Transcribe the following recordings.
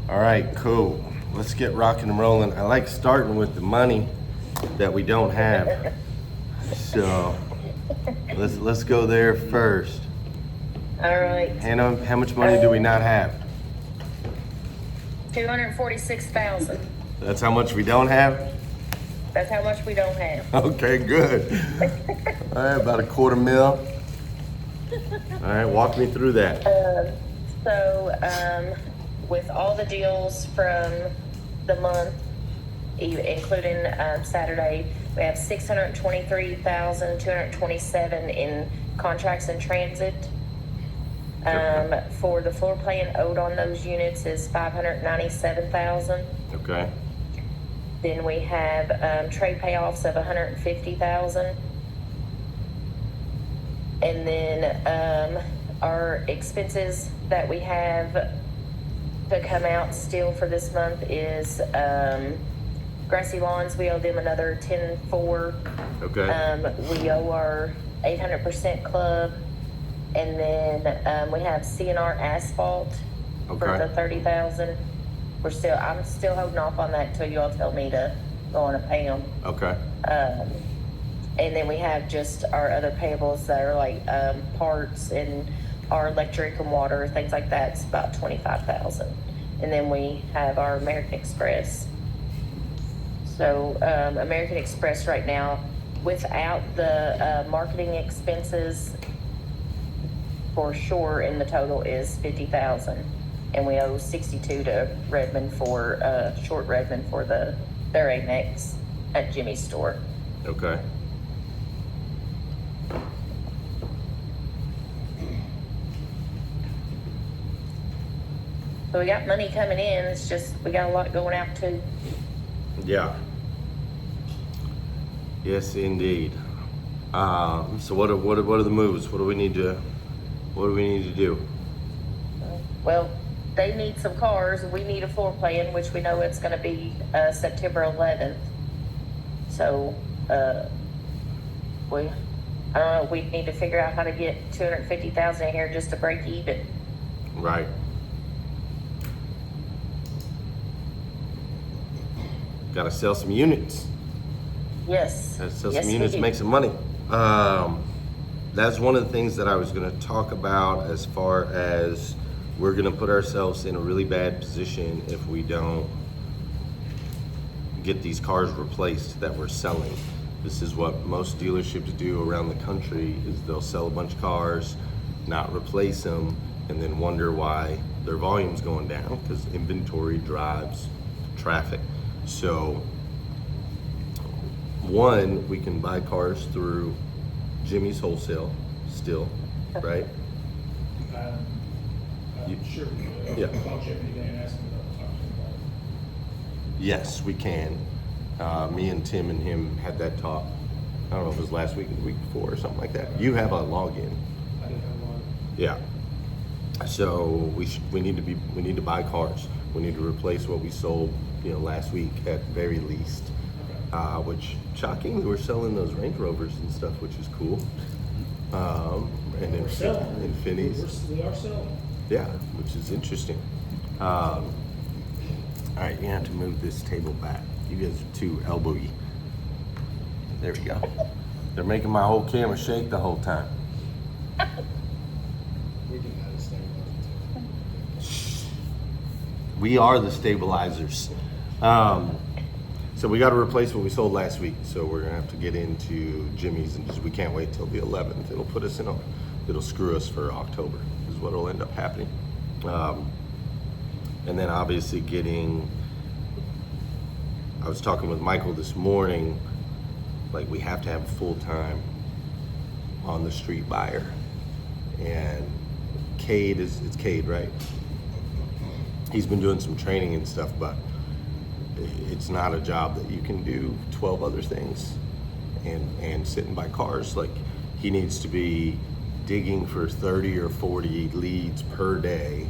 All right, cool. Let's get rocking and rolling. I like starting with the money that we don't have. So let's go there first. All right, Hannah, how much money do we not have? 246,000. That's how much we don't have? That's how much we don't have. Okay, good. All right, about a quarter mil. All right, walk me through that. With all the deals from the month, including Saturday, we have 623,227 in contracts in transit. For the floor plan owed on those units is 597,000. Okay. Then we have trade payoffs of 150,000. And then our expenses that we have to come out still for this month is grassy lawns. We owe them another 10.4. Okay. We owe our 800% club, and then we have CNR asphalt for the 30,000. I'm still holding off on that until you all tell me to go on and pay them. Okay. And then we have just our other payables that are like parts and our electric and water, things like that. It's about 25,000. And then we have our American Express. So American Express right now, without the marketing expenses, for sure in the total is 50,000. And we owe 62 to Redmond for Short Redmond for their Amex at Jimmy's store. Okay. So we got money coming in. It's just we got a lot going out too. Yeah. Yes, indeed. So what are the moves? What do we need to do? Well, they need some cars. We need a floor plan, which we know it's going to be September 11th. So I don't know. We need to figure out how to get 250,000 in here just to break even. Right. Got to sell some units. Yes. Got to sell Yes, some units, we do. make some money. That's one of the things that I was going to talk about, as far as we're going to put ourselves in a really bad position if we don't get these cars replaced that we're selling. This is what most dealerships do around the country, is they'll sell a bunch of cars, not replace them, and then wonder why their volume's going down, because inventory drives traffic. So one, we can buy cars through Jimmy's wholesale still, right? Sure. Yeah. I'll check it again and ask him about talking about Yes, we can. Me and Tim and him had that talk. I don't know if it was last week or the week before or something like that. You have a login. it. I didn't have one. Yeah. So we need to buy cars. We need to replace what we sold, last week at very least. Which shockingly, we're selling those Range Rovers and stuff, which is cool. And We're selling. Infinis. We are selling. Yeah, which is interesting. All right, you have to move this table back. You guys are too elbowy. There we go. They're making my whole camera shake the whole time. We do have a stabilizer. We are the stabilizers. So we got to replace what we sold last week. So we're gonna have to get into Jimmy's, and we can't wait till the 11th. It'll put us it'll screw us for October, is what will end up happening. And then obviously I was talking with Michael this morning, like we have to have a full-time on the street buyer. And it's Cade, right? He's been doing some training and stuff, but it's not a job that you can do 12 other things and sit and buy cars. Like, he needs to be digging for 30 or 40 leads per day,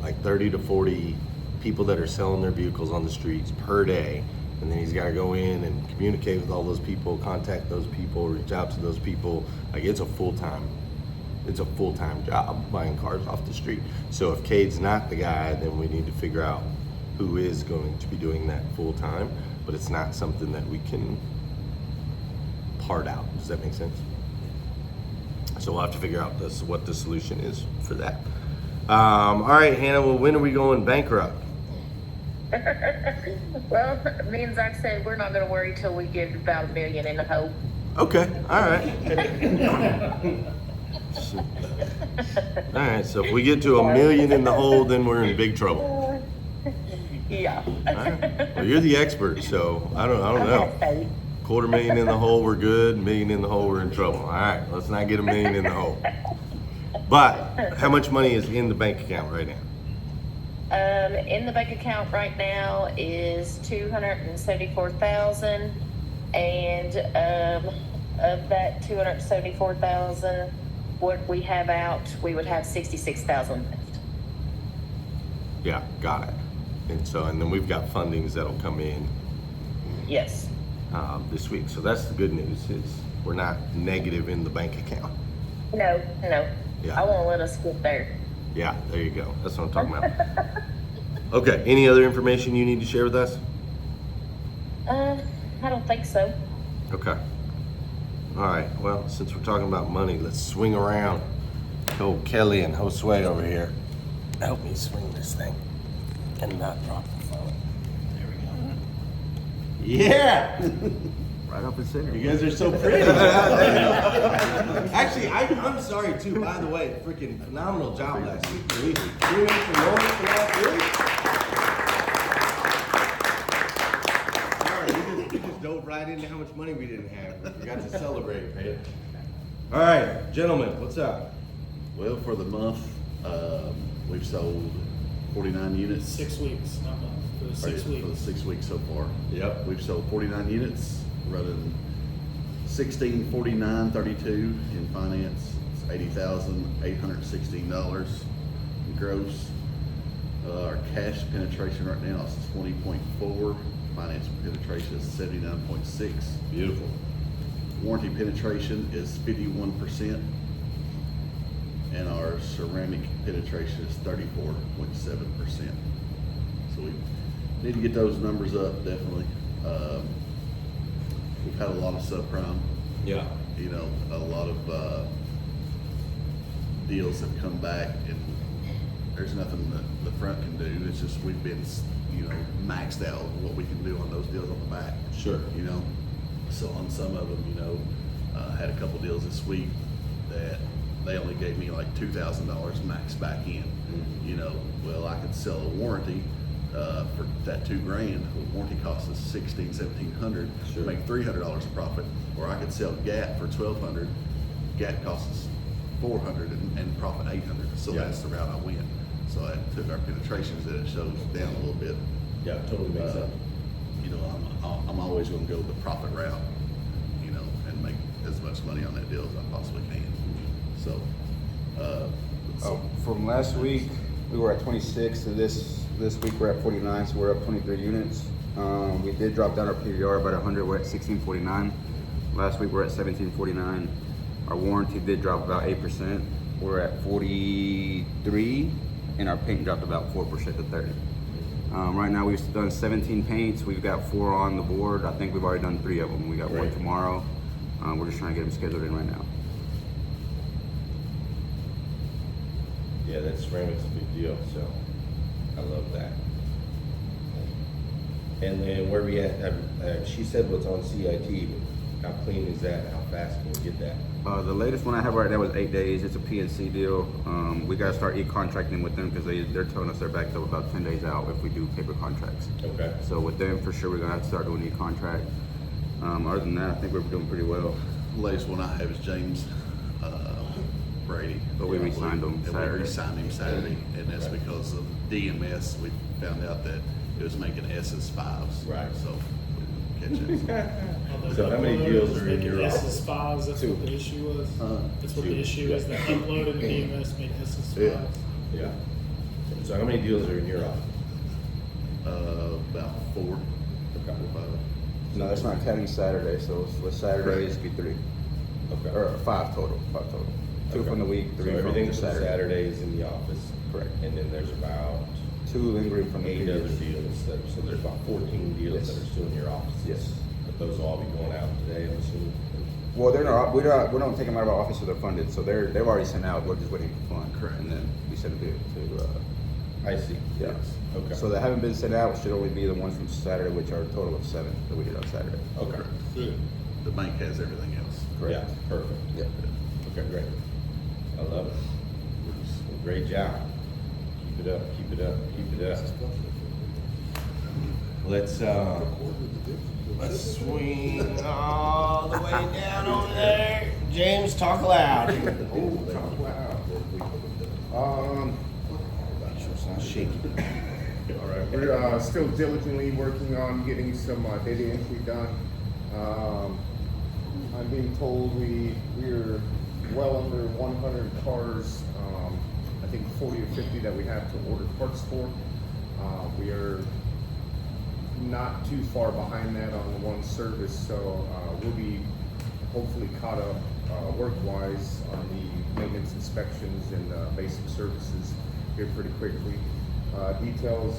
like 30 to 40 people that are selling their vehicles on the streets per day. And then he's got to go in and communicate with all those people, contact those people, reach out to those people. Like, it's a full-time it's a full-time job buying cars off the street. So if Cade's not the guy, then we need to figure out who is going to be doing that full-time, but it's not something that we can part out. Does that make sense? So we'll have to figure out what the solution is for that. All right, Hannah, well, when are we going bankrupt? Well, me and Zach said we're not gonna worry till we get about $1 million in the hole. Okay, all right. All right, so if we get to $1 million in the hole, then we're in big trouble. Yeah. All right. Well, you're the expert, so I don't know. Okay. $250,000 in the hole, we're good. $1 million in the hole, we're in trouble. All right, let's not get $1 million in the hole. But how much money is in the bank account right now? In the bank account right now is 274,000, and of that 274,000, what we have out, we would have 66,000 left. Yeah, got it. And then we've got fundings that'll come in Yes. this week. So that's the good news, is we're not negative in the bank account. No. Yeah. I won't let us get there. Yeah, there you go. That's what I'm talking about. Okay, any other information you need to share with us? I don't think so. Okay. All right, well, since we're talking about money, let's swing around. Old Kelly and Josue over here. Help me swing this thing and not drop the phone. There we go. Yeah! Right up in center. You guys are so pretty. Actually, I'm sorry too, by the way. Freaking phenomenal job last week. Believe me. 3 minutes for Logan for last week. Sorry, you just dove right into how much money we didn't have. We forgot to celebrate, man. All right, gentlemen, what's up? Well, for the month, we've sold 49 units. 6 weeks, not month, for the 6 For the weeks. 6 weeks so far. Yep. We've sold 49 units, running 1649.32 in finance. It's $80,816 in gross. Our cash penetration right now is 20.4. Finance penetration is 79.6. Beautiful. Warranty penetration is 51%. And our ceramic penetration is 34.7%. So we need to get those numbers up, definitely. We've had a lot of subprime, Yeah. you know, a lot of deals have come back, and there's nothing that the front can do. It's just we've been, you know, maxed out what we can do on those deals on the back. Sure. You know, so on some of them, you know, had a couple deals this week that they only gave me like $2,000 max back in. Mm-hmm. You know, well, I could sell a warranty for that $2,000. The warranty costs us $1,700 Sure. make $300 a profit. Or I could sell GAT for $1,200. GAT costs us $400 and profit $800. So Yeah. that's the route I went. So I took our penetrations and it shows down a little bit. Yeah, totally makes sense. You know, I'm always going to go the profit route, you know, and make as much money on that deal as I possibly can. So, From last week, we were at 26. So this week we're at 49. So we're up 23 units. We did drop down our PVR about 100. We're at 1649. Last week we're at 1749. Our warranty did drop about 8%. We're at 43, and our paint dropped about 4% to 30. Right now we've done 17 paints. We've got 4 on the board. I think we've already done 3 of them. We got Right. 1 tomorrow. We're just trying to get them scheduled in right now. Yeah, that ceramic's a big deal, so I love that. And then where we at, she said what's on CIT, but how clean is that? How fast can we get that? The latest one I have right now was 8 days. It's a PNC deal. We got to start e-contracting with them because they're telling us they're backed up about 10 days out if we do paper contracts. Okay. So with them, for sure, we're going to have to start doing e-contract. Other than that, I think we're doing pretty well. the latest one I have is James Brady. But we re-signed him And we Saturday. re-signed him Saturday, and that's because of DMS. We found out that it was making SS5s. Right. So we didn't catch it. So how many deals are in Making your office? SS5s, that's what the issue was. That's what the issue is, that uploaded and DMS made SS5s. Yeah. So how many deals are in your office? About 4. Okay. 5. No, that's not counting Saturday. So with Saturdays, it'd be 3. Okay. Or 5 total. 5 total. 2 from the week, So 3 from everything just from Saturday. Saturdays in the office. Correct. And then there's about 2 lingering from the 8 other previous. deals that, so there's about 14 deals Yes. that are still in your office. Yes. But those will all be going out today, I'm assuming. Well, they're not. We don't take them out of our office, so they're funded. So they've already sent out. We're just waiting for fund. Correct. And then we send it to I see. yeah. Okay. So that haven't been sent out. Should only be the ones from Saturday, which are a total of 7 that we did on Saturday. Okay. Good. The bank has everything else. Yeah, perfect. Yeah. Okay, great. I love it. Well, great job. Keep it up, keep it up, keep it up. Let's swing all the way down over there. James, talk loud. Oh, talk loud. Sure sounds shaky. All right, we're still diligently working on getting some data entry done. I'm being told we're well under 100 cars. I think 40 or 50 that we have to order parts for. We are not too far behind that on one service, so we'll be hopefully caught up work-wise on the maintenance inspections and basic services here pretty quickly. Details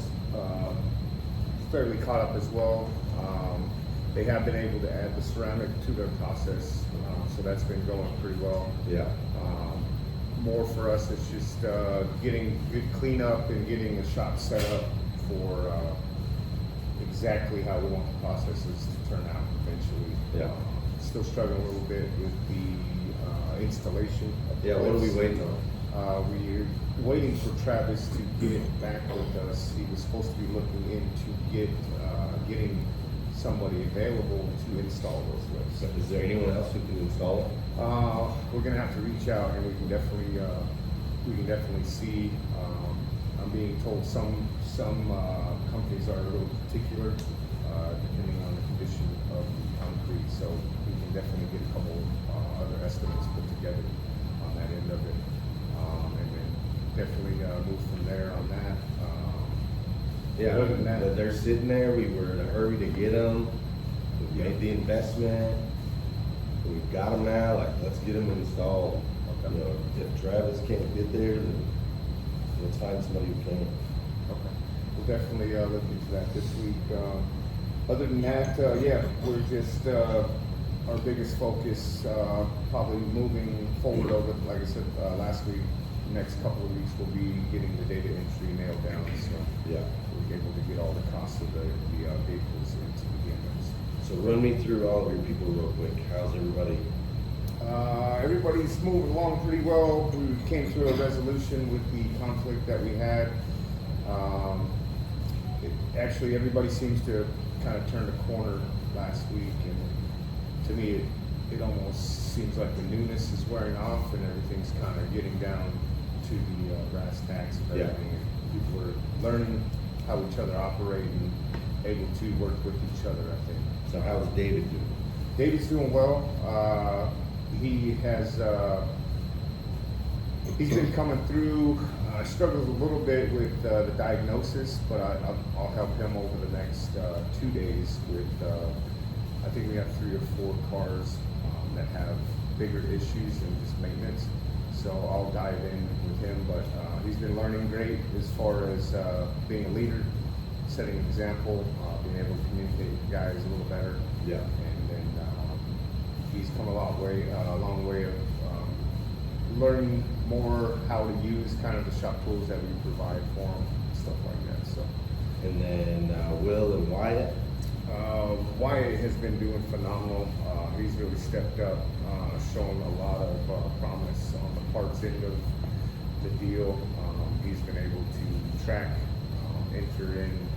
fairly caught up as well. They have been able to add the ceramic to their process, so that's been going pretty well. Yeah. More for us, it's just getting good cleanup and getting the shop set up for exactly how we want the processes to turn out eventually. Yeah. Still struggling a little bit with the installation. Of the Yeah, what are we lifts. waiting on? We're waiting for Travis to get back with us. He was supposed to be looking into getting somebody available to install those lifts. Is there anyone else who can install it? We're gonna have to reach out, and we can definitely see. I'm being told some companies are a little particular, depending on the condition of the concrete. So we can definitely get a couple other estimates put together on that end of it, and then definitely move from there on that. Yeah, Other than that, but they're sitting there, we were in a hurry to get them, we made the investment, we've got them now, like, let's get them installed. Okay. You know, if Travis can't get there, then let's find somebody who can. Okay, we'll definitely look into that this week. Other than that, yeah, we're just our biggest focus probably moving forward over, like I said last week. Next couple of weeks will be getting the data entry nailed down, so Yeah. we're able to get all the costs of the vehicles into the payments. So run me through all of your people real quick, how's everybody? Everybody's moving along pretty well. We came to a resolution with the conflict that we had. Actually, everybody seems to kind of turn the corner last week, and to me, it almost seems like the newness is wearing off, and everything's kind of getting down to the brass tacks of Yeah. everything. And people are learning how each other operate and able to work with each other, I think. So how's David doing? David's doing well. He has he's been coming through. Struggles a little bit with the diagnosis, but I'll help him over the next 2 days with. I think we have 3 or 4 cars that have bigger issues than just maintenance. So I'll dive in with him, but he's been learning great as far as being a leader, setting an example, being able to communicate with guys a little better. Yeah. And then he's come a long way of learning more how to use kind of the shop tools that we provide for him, stuff like that. So And then Will and Wyatt? Wyatt has been doing phenomenal. He's really stepped up, shown a lot of promise on the parts end of the deal. He's been able to track, enter in,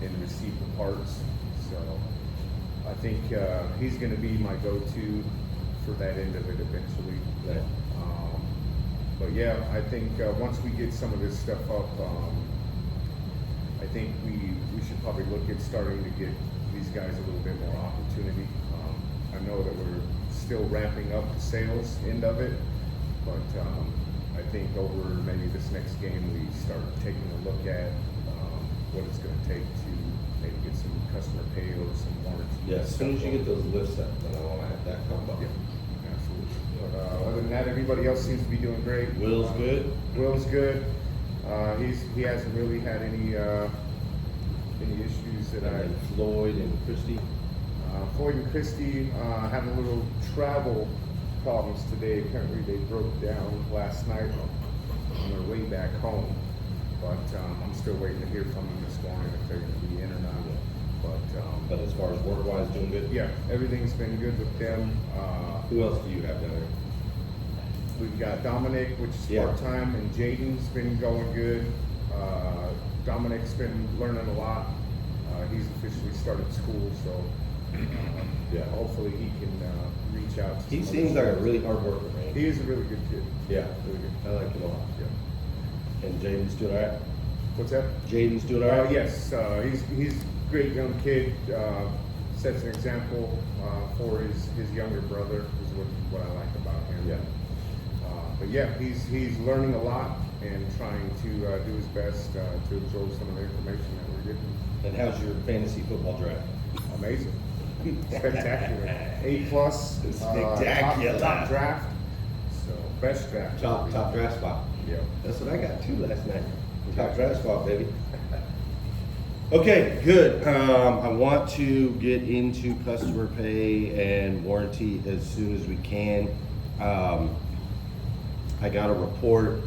and receive the parts. So I think he's going to be my go-to for that end of it eventually. Yeah. But yeah, I think once we get some of this stuff up, I think we should probably look at starting to get these guys a little bit more opportunity. I know that we're still ramping up the sales end of it, but I think over maybe this next game we start taking a look at what it's going to take to maybe get some customer pay or some warranty. Yeah, as soon as you get those lifts up, then I want to have that come up. Yeah, absolutely. But other than that, everybody else seems to be doing great. Will's good. Will's good. He hasn't really had any issues that I. And Floyd and Christy. Floyd and Christy having a little travel problems today. Apparently they broke down last night on their way back home. But I'm still waiting to hear from them this morning if they're going to be in or not. But as far as work-wise, doing good? Yeah, everything's been good with them. Who else do you have down there? We've got Dominic, which is Yeah. part-time, and Jaden's been going good. Dominic's been learning a lot. He's officially started school, so Yeah. hopefully he can reach out to He some seems other like a really hard worker, man. He is a really good kid. Yeah, Really good. I like him a lot. Yeah. And Jaden's doing all right? What's that? Jaden's doing all right? Yes, he's a great young kid. Sets an example for his younger brother. Is what I like about him. Yeah. But yeah, he's learning a lot and trying to do his best to absorb some of the information that we're getting. And how's your fantasy football draft? Amazing, spectacular, A+, Spectacular. top draft, so best draft. Top draft spot. Yeah. That's what I got too last night. Top draft spot, baby. Okay, good. I want to get into customer pay and warranty as soon as we can. I got a report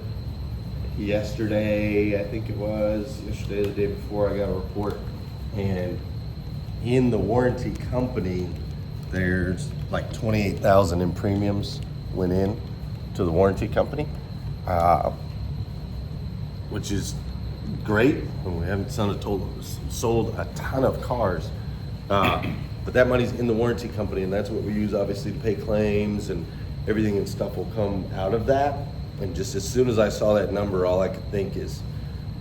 yesterday, I think it was, yesterday or the day before, I got a report. And in the warranty company, there's like 28,000 in premiums went in to the warranty company, which is great. And we haven't sold a ton of cars, but that money's in the warranty company, and that's what we use obviously to pay claims, and everything and stuff will come out of that. And just as soon as I saw that number, all I could think is,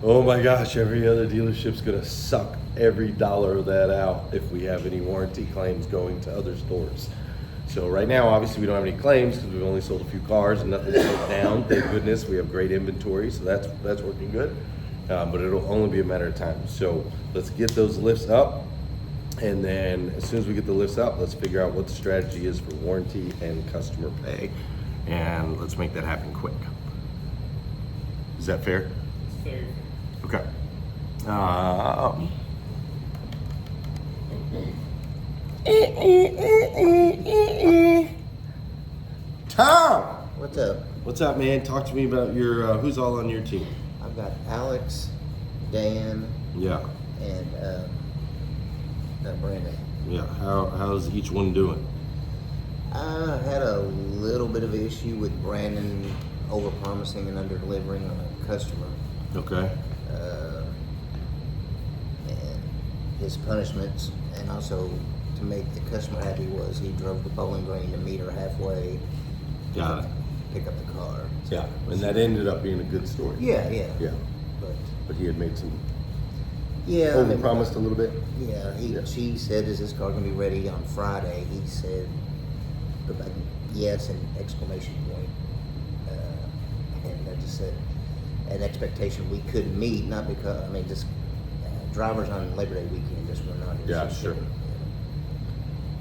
oh my gosh, every other dealership's gonna suck every dollar of that out if we have any warranty claims going to other stores. So right now, obviously, we don't have any claims because we've only sold a few cars and nothing's sold down. Thank goodness, we have great inventory, so that's working good. But it'll only be a matter of time. So let's get those lifts up, and then as soon as we get the lifts up, let's figure out what the strategy is for warranty and customer pay, and let's make that happen quick. Is that fair? It's fair. Okay. Tom! What's up? What's up, man? Talk to me about your, who's all on your team? I've got Alex, Dan, Yeah, and Brandon. yeah. How's each one doing? I had a little bit of an issue with Brandon over-promising and under-delivering on a customer. Okay. And his punishments, and also to make the customer happy, was he drove to Bowling Green to meet her halfway. Got it. Pick up the car. Yeah, and that ended up being a good story. Yeah. Yeah, But but he had made some yeah, I mean, overpromised a little bit. Yeah, Yeah. She said, "Is this car gonna be ready on Friday?" He said, "Yes," and exclamation point. And I just said an expectation we couldn't meet, not because just drivers on Labor Day weekend just were not. Yeah, interested, sure. you know.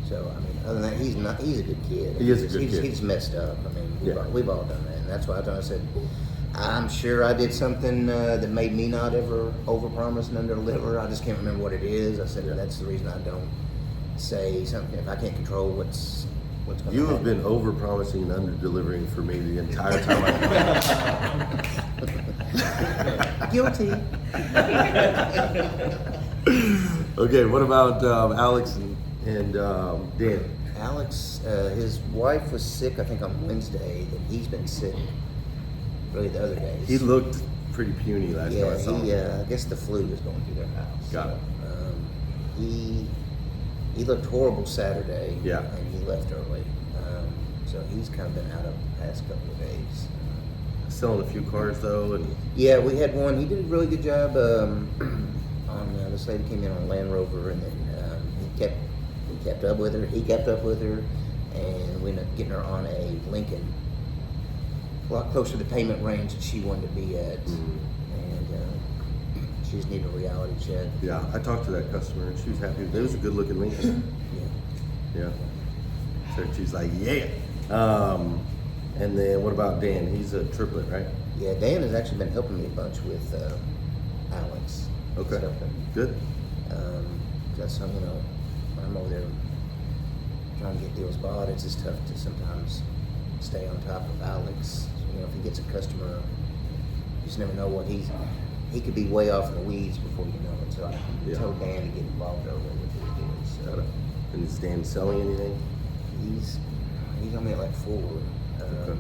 So other than that, he's a good kid. He is a good kid. He's messed up. Yeah. We've all done that, and that's why I said, I'm sure I did something that made me not ever overpromise and underdeliver. I just can't remember what it is. I said that's the reason I don't say something if I can't control what's going to happen. You have been overpromising and under-delivering for me the entire time I've Guilty. Okay, what about Alex and Dan? Alex, his wife was sick, I think, on Wednesday. That he's been sick really the other days. He looked pretty puny last time I saw him. I guess the flu was going through their house. Got it. He looked horrible Saturday. Yeah. And he left early. So he's kind of been out of the past couple of days. Selling a few cars though, and Yeah, we had one. He did a really good job on this lady came in on a Land Rover, and then we kept up with her. He kept up with her, and we ended up getting her on a Lincoln, a lot closer to the payment range that she wanted to be at, and she just needed a reality check. yeah, I talked to that customer and she was happy. It was a good looking Lincoln. Yeah. Yeah. So she's like, yeah. And then what about Dan? He's a triplet, right? Yeah, Dan has actually been helping me a bunch with Alex. Okay. Stuff. Good. That's some, you know, when I'm over there trying to get deals bought, it's just tough to sometimes stay on top of Alex. You know, if he gets a customer, you just never know what he could be way off in the weeds before you know it. So I told Dan to get involved over with his deals. So And is Dan selling anything? he's only at like 4. Okay.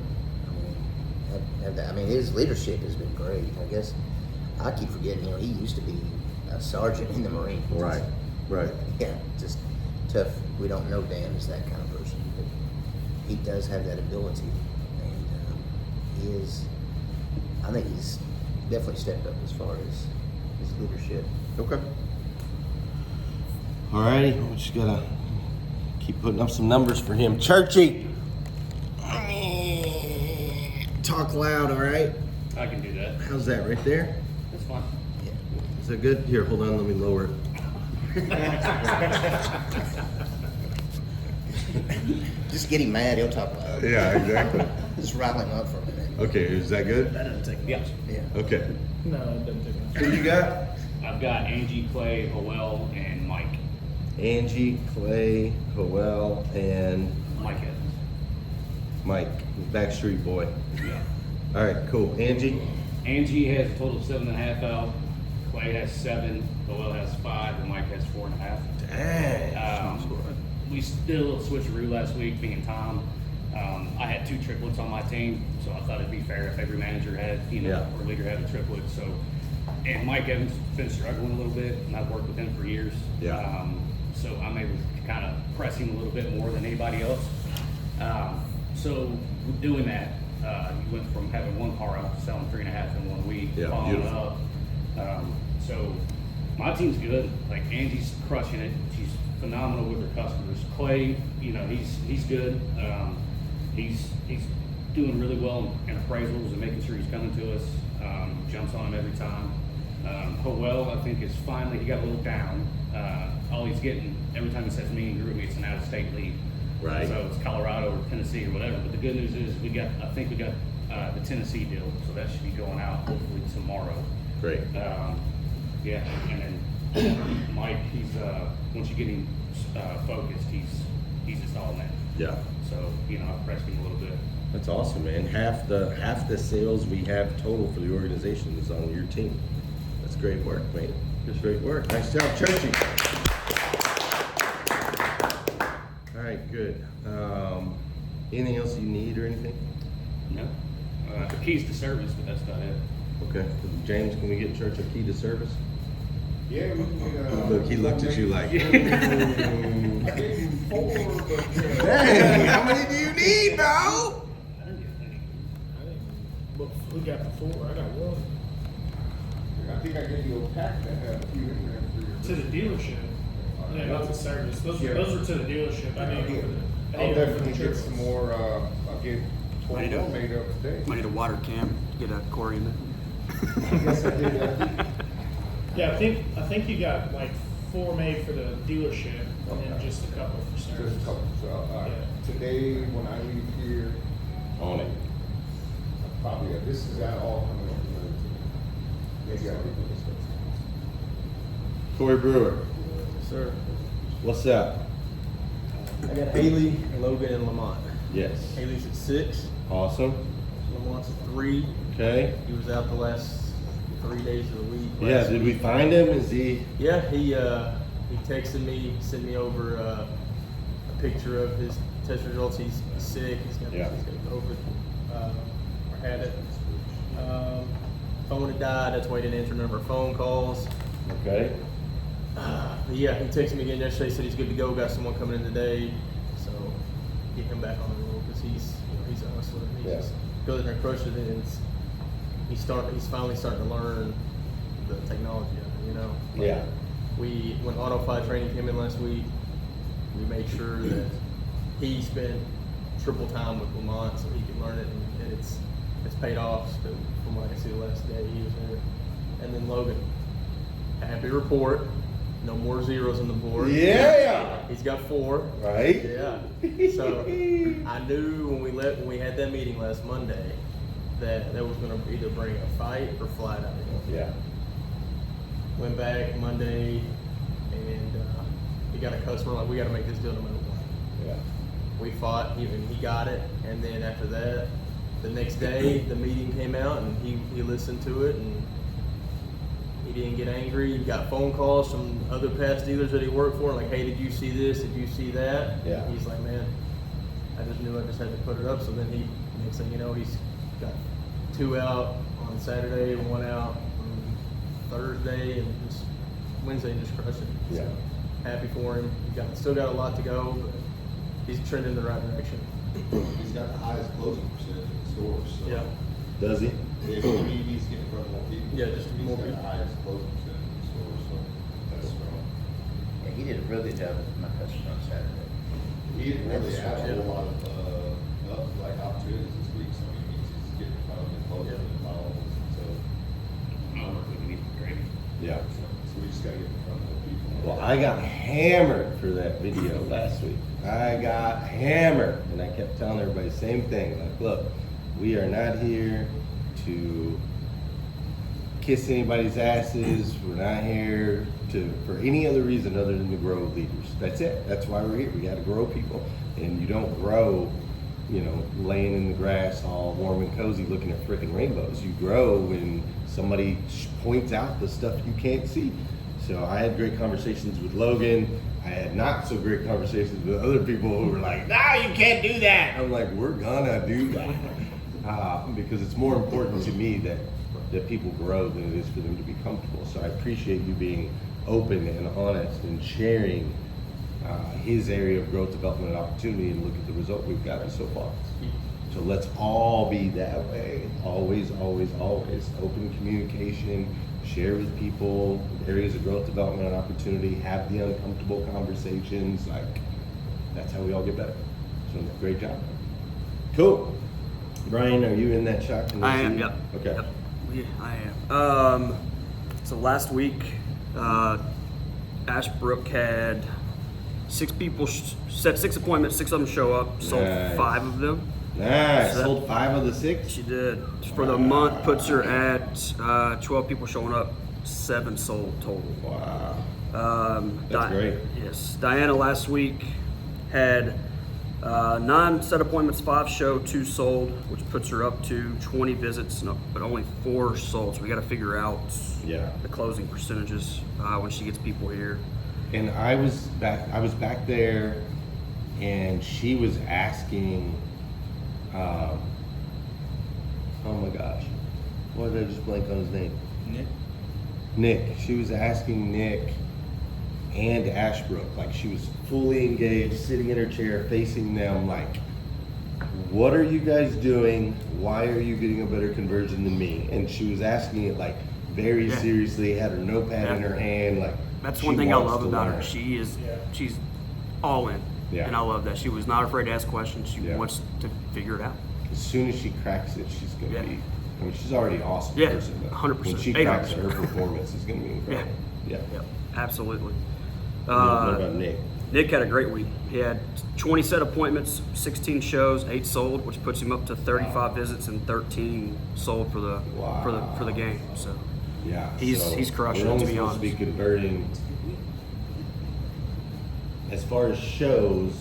I mean, his leadership has been great. I guess I keep forgetting, you know, he used to be a sergeant in the Marines. Right. Right. Yeah, just tough. We don't know Dan is that kind of person, but he does have that ability, and he is. I think he's definitely stepped up as far as his leadership. Okay. Alrighty, we just gotta keep putting up some numbers for him. Churchy! Talk loud, alright? I can do that. How's that, right there? That's fine. Yeah. Is that good? Here, hold on, let me lower it. Just get him mad, he'll talk loud. Yeah, exactly. Just rile him up for a minute. Okay, is that good? That doesn't take Yeah. much. Yeah. Okay. No, it doesn't take much. Who you got? I've got Angie, Clay, Howell, and Mike. Angie, Clay, Howell, and Mike Evans. Mike, Backstreet Boy. Yeah. Alright, cool. Angie? Angie has a total of 7.5 out. Clay has 7. Howell has 5, and Mike has 4.5. Dang. We did a little switcheroo last week, me and Tom. I had 2 triplets on my team, so I thought it'd be fair if every manager had, Yeah. or leader had a triplet. So, and Mike Evans has been struggling a little bit, and I've worked with him for years. Yeah. So I'm able to kind of press him a little bit more than anybody else. So doing that, you went from having 1 car out to selling 3.5 in 1 week, Yeah, following beautiful. up. So my team's good. Like Angie's crushing it. She's phenomenal with her customers. Clay, you know, he's good. He's doing really well in appraisals and making sure he's coming to us. Jumps on him every time. Howell, I think, is finally, he got a little down. All he's getting, every time he says me and Groovy, it's an out-of-state lead. Right. So it's Colorado or Tennessee or whatever. But the good news is I think we got the Tennessee deal. So that should be going out hopefully tomorrow. Great. Yeah, and then Mike, he's once you get him focused, he's just all in. Yeah. So you know, I pressed him a little bit. That's awesome, man. Half the sales we have total for the organization is on your team. That's great work, man. That's great work. Nice job, Churchy. All right, good. Anything else you need or anything? No, the keys to service, but that's about it. Okay. James, can we get Church a key to service? Yeah, we can get, Look, he looked at you like, I gave you 4, but dang, how many do you need, bro? I didn't get any. I didn't look. Who got the 4? I got 1. I think I gave you a pack that had a few in there for To your. the dealership. Yeah, not the service. Those Yeah. were to the dealership. I need I'll definitely get some more, I'll get 12 more made up today. Might need a water cam to get a Corey in there. I guess I did that. Yeah, I think you got like 4 made for the dealership, and then just a couple for service. Just a couple, so, today, when I leave here, On it. probably, this is all coming up. Maybe I'll leave this stuff. Corey Brewer, Sir. what's up? I got Haley, Logan, and Lamont. Yes. Haley's at 6. Awesome. Lamont's at 3. Okay. He was out the last 3 days of the week. Yeah, last did we week. find him? Is he? Yeah, he texted me, sent me over a picture of his test results. He's sick. He's got COVID, or had it. Phone had died. That's why he didn't answer a number of phone calls. Okay. But yeah, he texted me again yesterday. Said he's good to go. Got someone coming in today, so get him back on the road because he's a hustler. He just goes in there and crushes it. And he's finally starting to learn the technology of it. You know. Yeah. When AutoFi training came in last week, we made sure that he spent triple time with Lamont so he could learn it, and it's paid off. So from what I can see the last day he was there. And then Logan, happy report, No more zeros on the board. Yeah. He's got 4. Right? Yeah. So I knew when we had that meeting last Monday that was going to either bring a fight or flat out. Yeah. Went back Monday, and he got a customer like, we got to make this deal no matter what. Yeah. We fought, he got it, and then after that, the next day the meeting came out, and he listened to it, and he didn't get angry. He got phone calls from other past dealers that he worked for, like, hey, did you see this? Did you see that? Yeah. He's like, man, I just knew I just had to put it up. So then next thing you know, he's got 2 out on Saturday, 1 out on Thursday, and just Wednesday just crushed it. Yeah. So happy for him. Still got a lot to go, but he's trending in the right direction. He's got the highest closing percentage in the stores. So Yeah. Does he? if he needs to get in front of more people, Yeah, just he's more got the people. highest closing percentage in the stores. So that's strong. Yeah, he did a really good job with my customer on Saturday. He didn't really have a Yeah. whole lot of opportunities this week, so he needs to getting in front of them, closing and following. So Yeah. we just gotta get in front of more people. Well, I got hammered for that video last week. I got hammered, and I kept telling everybody the same thing. Like, look, we are not here to kiss anybody's asses. We're not here for any other reason other than to grow leaders. That's it. That's why we're here. We got to grow people, and you don't grow, laying in the grass all warm and cozy looking at freaking rainbows. You grow when somebody points out the stuff you can't see. So I had great conversations with Logan. I had not so great conversations with other people who were like, "No, you can't do that." I'm like, "We're gonna do that," because it's more important to me that people grow than it is for them to be comfortable. So I appreciate you being open and honest and sharing his area of growth, development, and opportunity, and look at the result we've gotten so far. So let's all be that way. Always, always, always. Open communication, share with people areas of growth, development, and opportunity, have the uncomfortable conversations. Like, that's how we all get better. So great job. Cool. Brian, are you in that shot? I am, yep. Okay. Yep. Yeah, I am. So last week, Ashbrook had 6 people, set 6 appointments, 6 of them show up, sold Nice. 5 of them. Nice. So that- Sold 5 of the 6? She did. For the month, puts her at 12 people showing up, 7 sold total. Wow. That's great. Yes. Diana last week had 9 set appointments, 5 show, 2 sold, which puts her up to 20 visits, but only 4 sold. So we got to figure out Yeah. the closing percentages when she gets people here. And I was back there, and she was asking, oh my gosh, why did I just blank on his name? Nick. She was asking Nick and Ashbrook, like she was fully engaged, sitting in her chair, facing them, like, what are you guys doing? Why are you getting a better conversion than me? And she was asking it like very Yeah. seriously, had her notepad in her hand, like. That's she one thing I wants love to about learn. her. She's all in. Yeah. And I love that. She was not afraid to ask questions. She Yeah. wants to figure it out. As soon as she cracks it, she's gonna Yeah. be. I mean, she's already an awesome Yeah, person. But 100%. when she cracks it, her 800%. performance is gonna be incredible. Yeah. Yep, absolutely. What about Nick? Nick had a great week. He had 20 set appointments, 16 shows, 8 sold, which puts him up to 35 visits and 13 sold for the game. So Yeah. He's crushing We're it, only to be supposed to be honest. converting. As far as shows,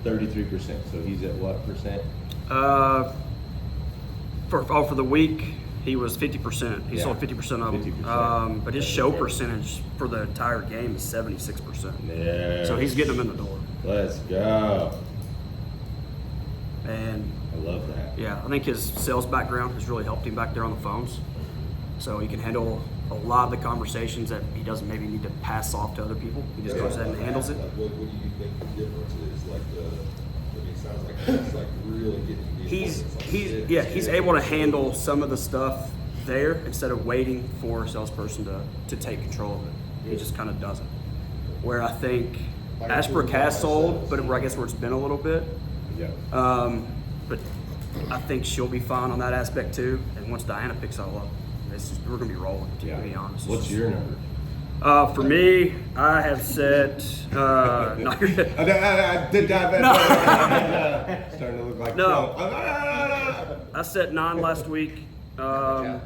33%. So he's at what percent? For the week, he was 50%. He Yeah, sold 50% of them. 50%. But his show percentage for the entire game is 76%. Yeah. So he's getting them in the door. Let's go. And I love that. yeah, I think his sales background has really helped him back there on the phones. So he can handle a lot of the conversations that he doesn't maybe need to pass off to other people. He just goes ahead and handles it. Like, what do you think the difference is? Like it sounds like he's like really getting the appointments, like He's able to handle some of the stuff there instead of waiting for a salesperson to take control of it. He just kind of does it. Where I think Like Ashbrook has sold, but I guess where it's been a little bit. Yeah. But I think she'll be fine on that aspect too. And once Diana picks it all up, we're gonna be rolling. To be honest. What's your number? For me, I have set. No, you're good. I did that. Starting to look like No. Trump. I set 9 last week. I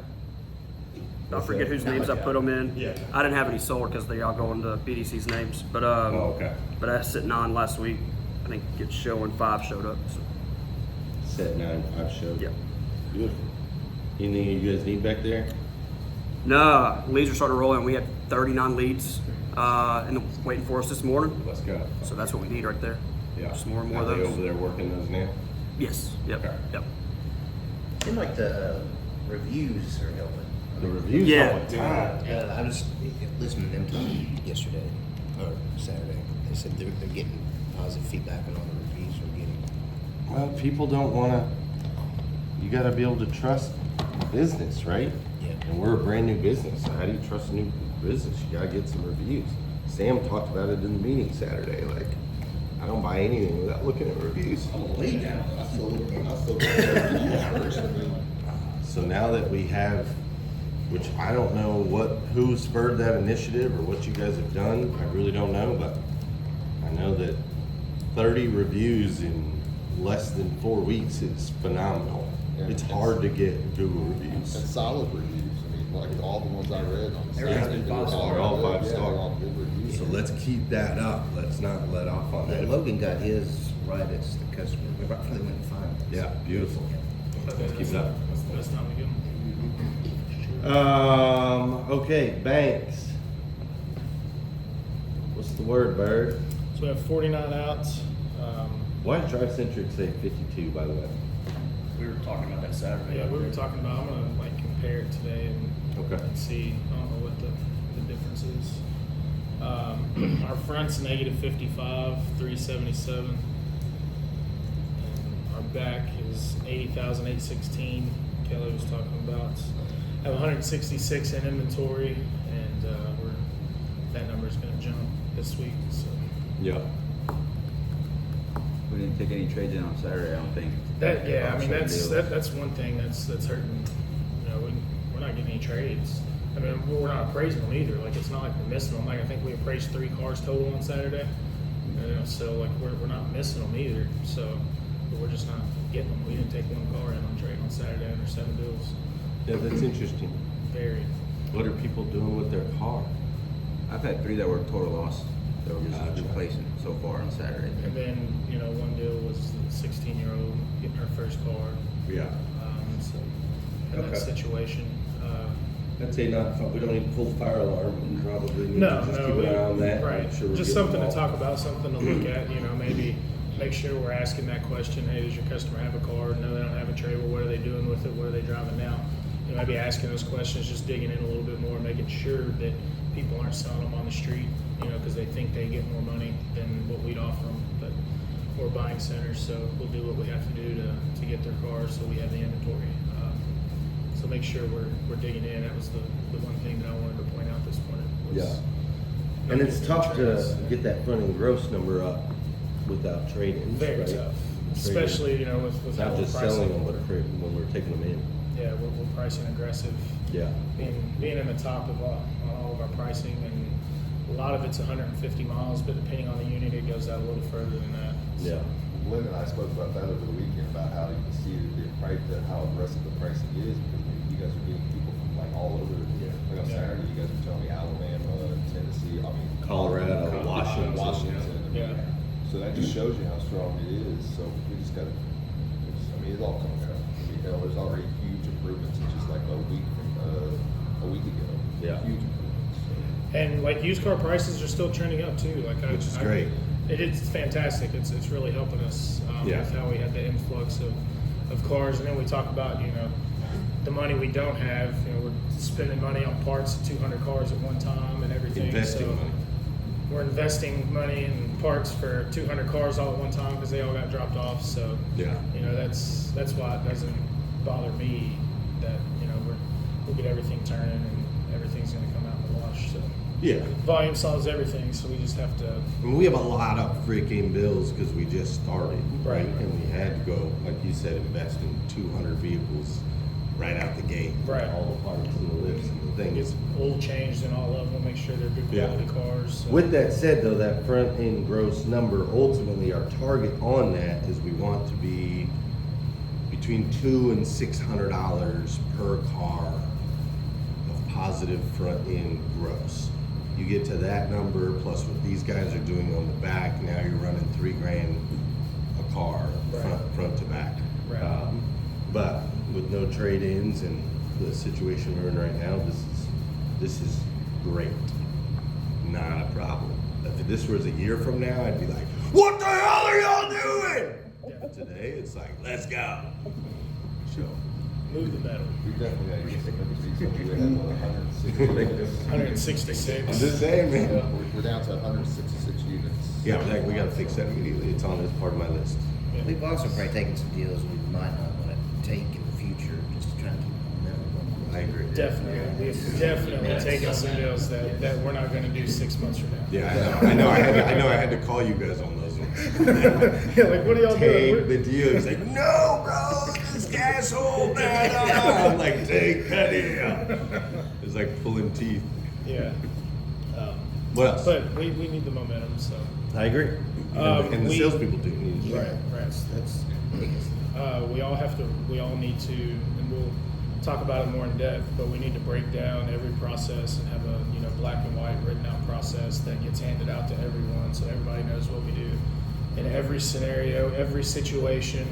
forget whose names I put them in. Yeah. I didn't have any sold because they all go into BDC's names. But okay. But I set 9 last week. I think it's showing 5 showed up. So. Set 9, 5 showed. Yeah. Beautiful. Anything you guys need back there? No, leads are starting to roll in. We had 39 leads waiting for us this morning. Let's go. So that's what we need right there. Yeah. Just more and more Are of they those. over there working those now? Yes. Yep. Okay. Yep. Seemed like the reviews are helping. The reviews Yeah. all the time. I was listening to them talk yesterday or Saturday. They said they're getting positive feedback on all the reviews we're getting. Well, people don't want to. You got to be able to trust business, right? Yeah. And we're a brand new business. So how do you trust a new business? You got to get some reviews. Sam talked about it in the meeting Saturday. Like, I don't buy anything without looking at reviews. I'm a lead now. I still look at reviews first. I mean, So now that we have, which I don't know who spurred that initiative or what you guys have done, I really don't know, but I know that 30 reviews in less than 4 weeks is phenomenal. Yeah. It's hard to get Google and reviews. solid reviews. I mean, like all the ones I read on the Everything's site, been they were 5 star. They're all good. 5 Yeah, star. they're all good reviews. So let's keep that up. Let's not let off on Yeah, that. Logan got his right as the customer. Right before they went to finals. Yeah, beautiful. Let's keep it up. That's the best time to get them. Okay, banks. What's the word, Bird? So we have 49 outs. Why did DriveCentric say 52, by the way? We were talking about that Saturday. Yeah, we were talking about, I'm gonna like compare it today Okay. and see, I don't know what the difference is. Our front's negative 55, 377. And our back is 80,816, Kelly was talking about. I have 166 in inventory, and that number's gonna jump this week, so. Yeah. We didn't take any trades in on Saturday, I don't think. That, yeah, I mean, Outside that's deals. one thing that's hurting. You know, we're not getting any trades. I mean, we're not appraising them either. Like, it's not like we're missing them. Like, I think we appraised 3 cars total on Saturday. You know, so like we're not missing them either. So but we're just not getting them. We didn't take 1 car in on trade on Saturday under 7 bills. Yeah, that's interesting. Very. What are people doing with their car? I've had 3 that were total loss that were Gotcha. just replacing so far on Saturday. And then, you know, one deal was the 16-year-old getting her first car. Yeah. So in that Okay. situation. I'd say not, we don't need to pull the fire alarm, we probably need No, to just no, keep an eye on that. right. Make sure we're Just getting something to them all. talk about, something to look at. You know, maybe make sure we're asking that question. Hey, does your customer have a car? No, they don't have a trailer. What are they doing with it? What are they driving now? You know, maybe asking those questions, just digging in a little bit more, making sure that people aren't selling them on the street. You know, because they think they get more money than what we'd offer them. But we're buying centers, so we'll do what we have to do to get their cars, so we have the inventory. So make sure we're digging in. That was the one thing that I wanted to point out this morning. Was Yeah. And it's tough to get that front and gross number up without trading. Very right? tough, Trading. especially you know with how Not we're just pricing. selling them, but when we're taking them in. Yeah, we're pricing aggressive. Yeah. Being in the top of on all of our pricing, and a lot of it's 150 miles, but depending on the unit, it goes out a little further than that. Yeah. Lynn and I spoke about that over the weekend about how you can see how aggressive the pricing is because you guys are getting people from like all over. Like on Saturday, you guys were telling me Alabama, Tennessee, I mean Colorado, Washington. Washington. I mean, Yeah. So that just shows you how strong it is. So we just got to. I mean, it's all coming out. I mean, hell, there's already huge improvements in just like a week ago. Yeah. Huge improvements. So. And like used car prices are still trending up too. Like Which is great. It is fantastic. It's really helping us Yeah. with how we had the influx of cars, and then we talk about the money we don't have. We're spending money on parts of 200 cars at one time and everything. Investing so money. we're investing money in parts for 200 cars all at one time because they all got dropped off. So Yeah. that's why it doesn't bother me that we'll get everything turning and everything's going to come out in the wash. So Yeah. volume solves everything. So we just have to. I mean, we have a lot of freaking bills because we just started. Right. And we had to go, like you said, invest in 200 vehicles right out the gate. Right. All the parts and the lifts and thing Get is, oil changed in all of them, make sure they're good Yeah. quality cars. So. with that said though, that front end gross number, ultimately our target on that is we want to be between $200 and $600 per car of positive front end gross. You get to that number plus what these guys are doing on the back, now you're running $3,000 a car Right. front to back. Right. But with no trade-ins and the situation we're in right now, this is great. Not a problem. If this was a year from now, I'd be like, what the hell are y'all doing? But today, it's like, let's go. So, Move the metal. We definitely got to get some of these. We had 160 units. 166. I'm just saying, man. We're down to 166 units. Yeah, we gotta fix that immediately. It's on as part of my list. Yeah. We've also probably taken some deals we might not want to take in the future, just to try to keep momentum. I agree. Definitely. We've definitely taken some deals that we're not going to do 6 months from now. Yeah, I know. I had to call you guys on those ones. Yeah, like, what are y'all Take doing? the deal. He's like, no, bro, this asshole. I'm like, take the deal. It's like pulling teeth. Yeah. What else? But we need the momentum, so. I agree. And the we- salespeople do need to. Right. That's biggest. We all need to, and we'll talk about it more in depth, but we need to break down every process and have a, black and white written out process that gets handed out to everyone so everybody knows what we do in every scenario, every situation,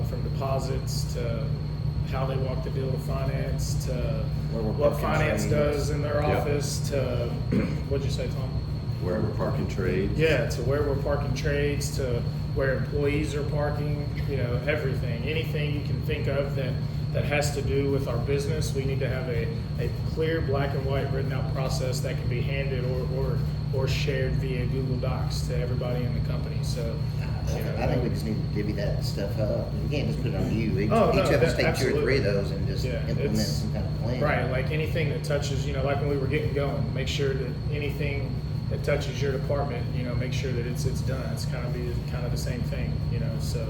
from deposits to how they walk the deal to finance to what finance does in their Yep. office to, what'd you say, Tom? Where we're parking trades. Yeah, to where we're parking trades, to where employees are parking, everything. Anything you can think of that has to do with our business, we need to have a clear black and white written out process that can be handed or shared via Google Docs to everybody in the company. So, I think we just need to divvy that stuff up. We can't just put it on you. Each Oh, no, of us take two or absolutely. three of those and just Yeah, implement it's- some kind of plan. right, like anything that touches, like when we were getting going, make sure that anything that touches your department, make sure that it's done. It's kind of the same thing, So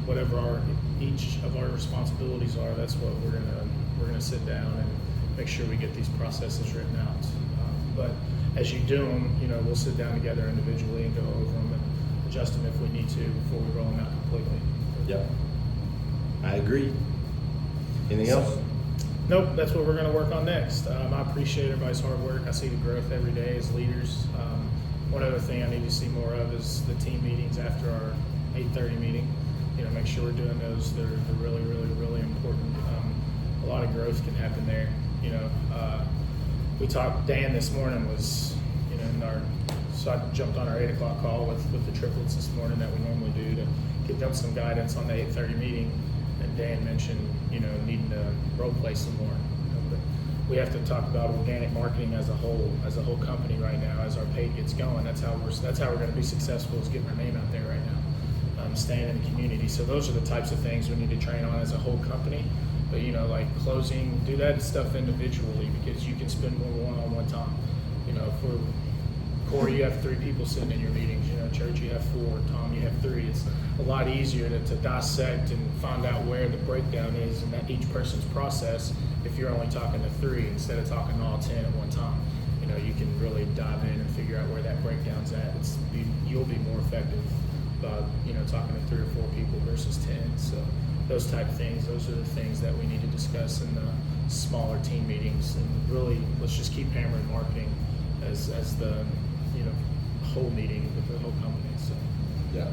whatever each of our responsibilities are, that's what we're gonna sit down and make sure we get these processes written out. But as you do them, we'll sit down together individually and go over them and adjust them if we need to before we roll them out completely. Yep. I agree. Anything else? Nope, that's what we're going to work on next. I appreciate everybody's hard work. I see the growth every day as leaders. One other thing I need to see more of is the team meetings after our 8:30 meeting. Make sure we're doing those. They're really, really, really important. A lot of growth can happen there. We talked. Dan this morning was, so I jumped on our 8 o'clock call with the triplets this morning that we normally do to get them some guidance on the 8:30 meeting. And Dan mentioned, needing to role play some more. But we have to talk about organic marketing as a whole company right now. As our page gets going, that's how we're going to be successful, is getting our name out there right now. Staying in the community. So those are the types of things we need to train on as a whole company. But like closing, do that stuff individually because you can spend more one-on-one time. For Corey, you have 3 people sitting in your meetings. Church, you have 4. Tom, you have 3. It's a lot easier to dissect and find out where the breakdown is in that each person's process if you're only talking to 3 instead of talking to all 10 at one time. You can really dive in and figure out where that breakdown's at. You'll be more effective by talking to 3 or 4 people versus 10. So those type of things, those are the things that we need to discuss in the smaller team meetings. And really, let's just keep hammering marketing as the whole meeting with the whole company. So Yeah.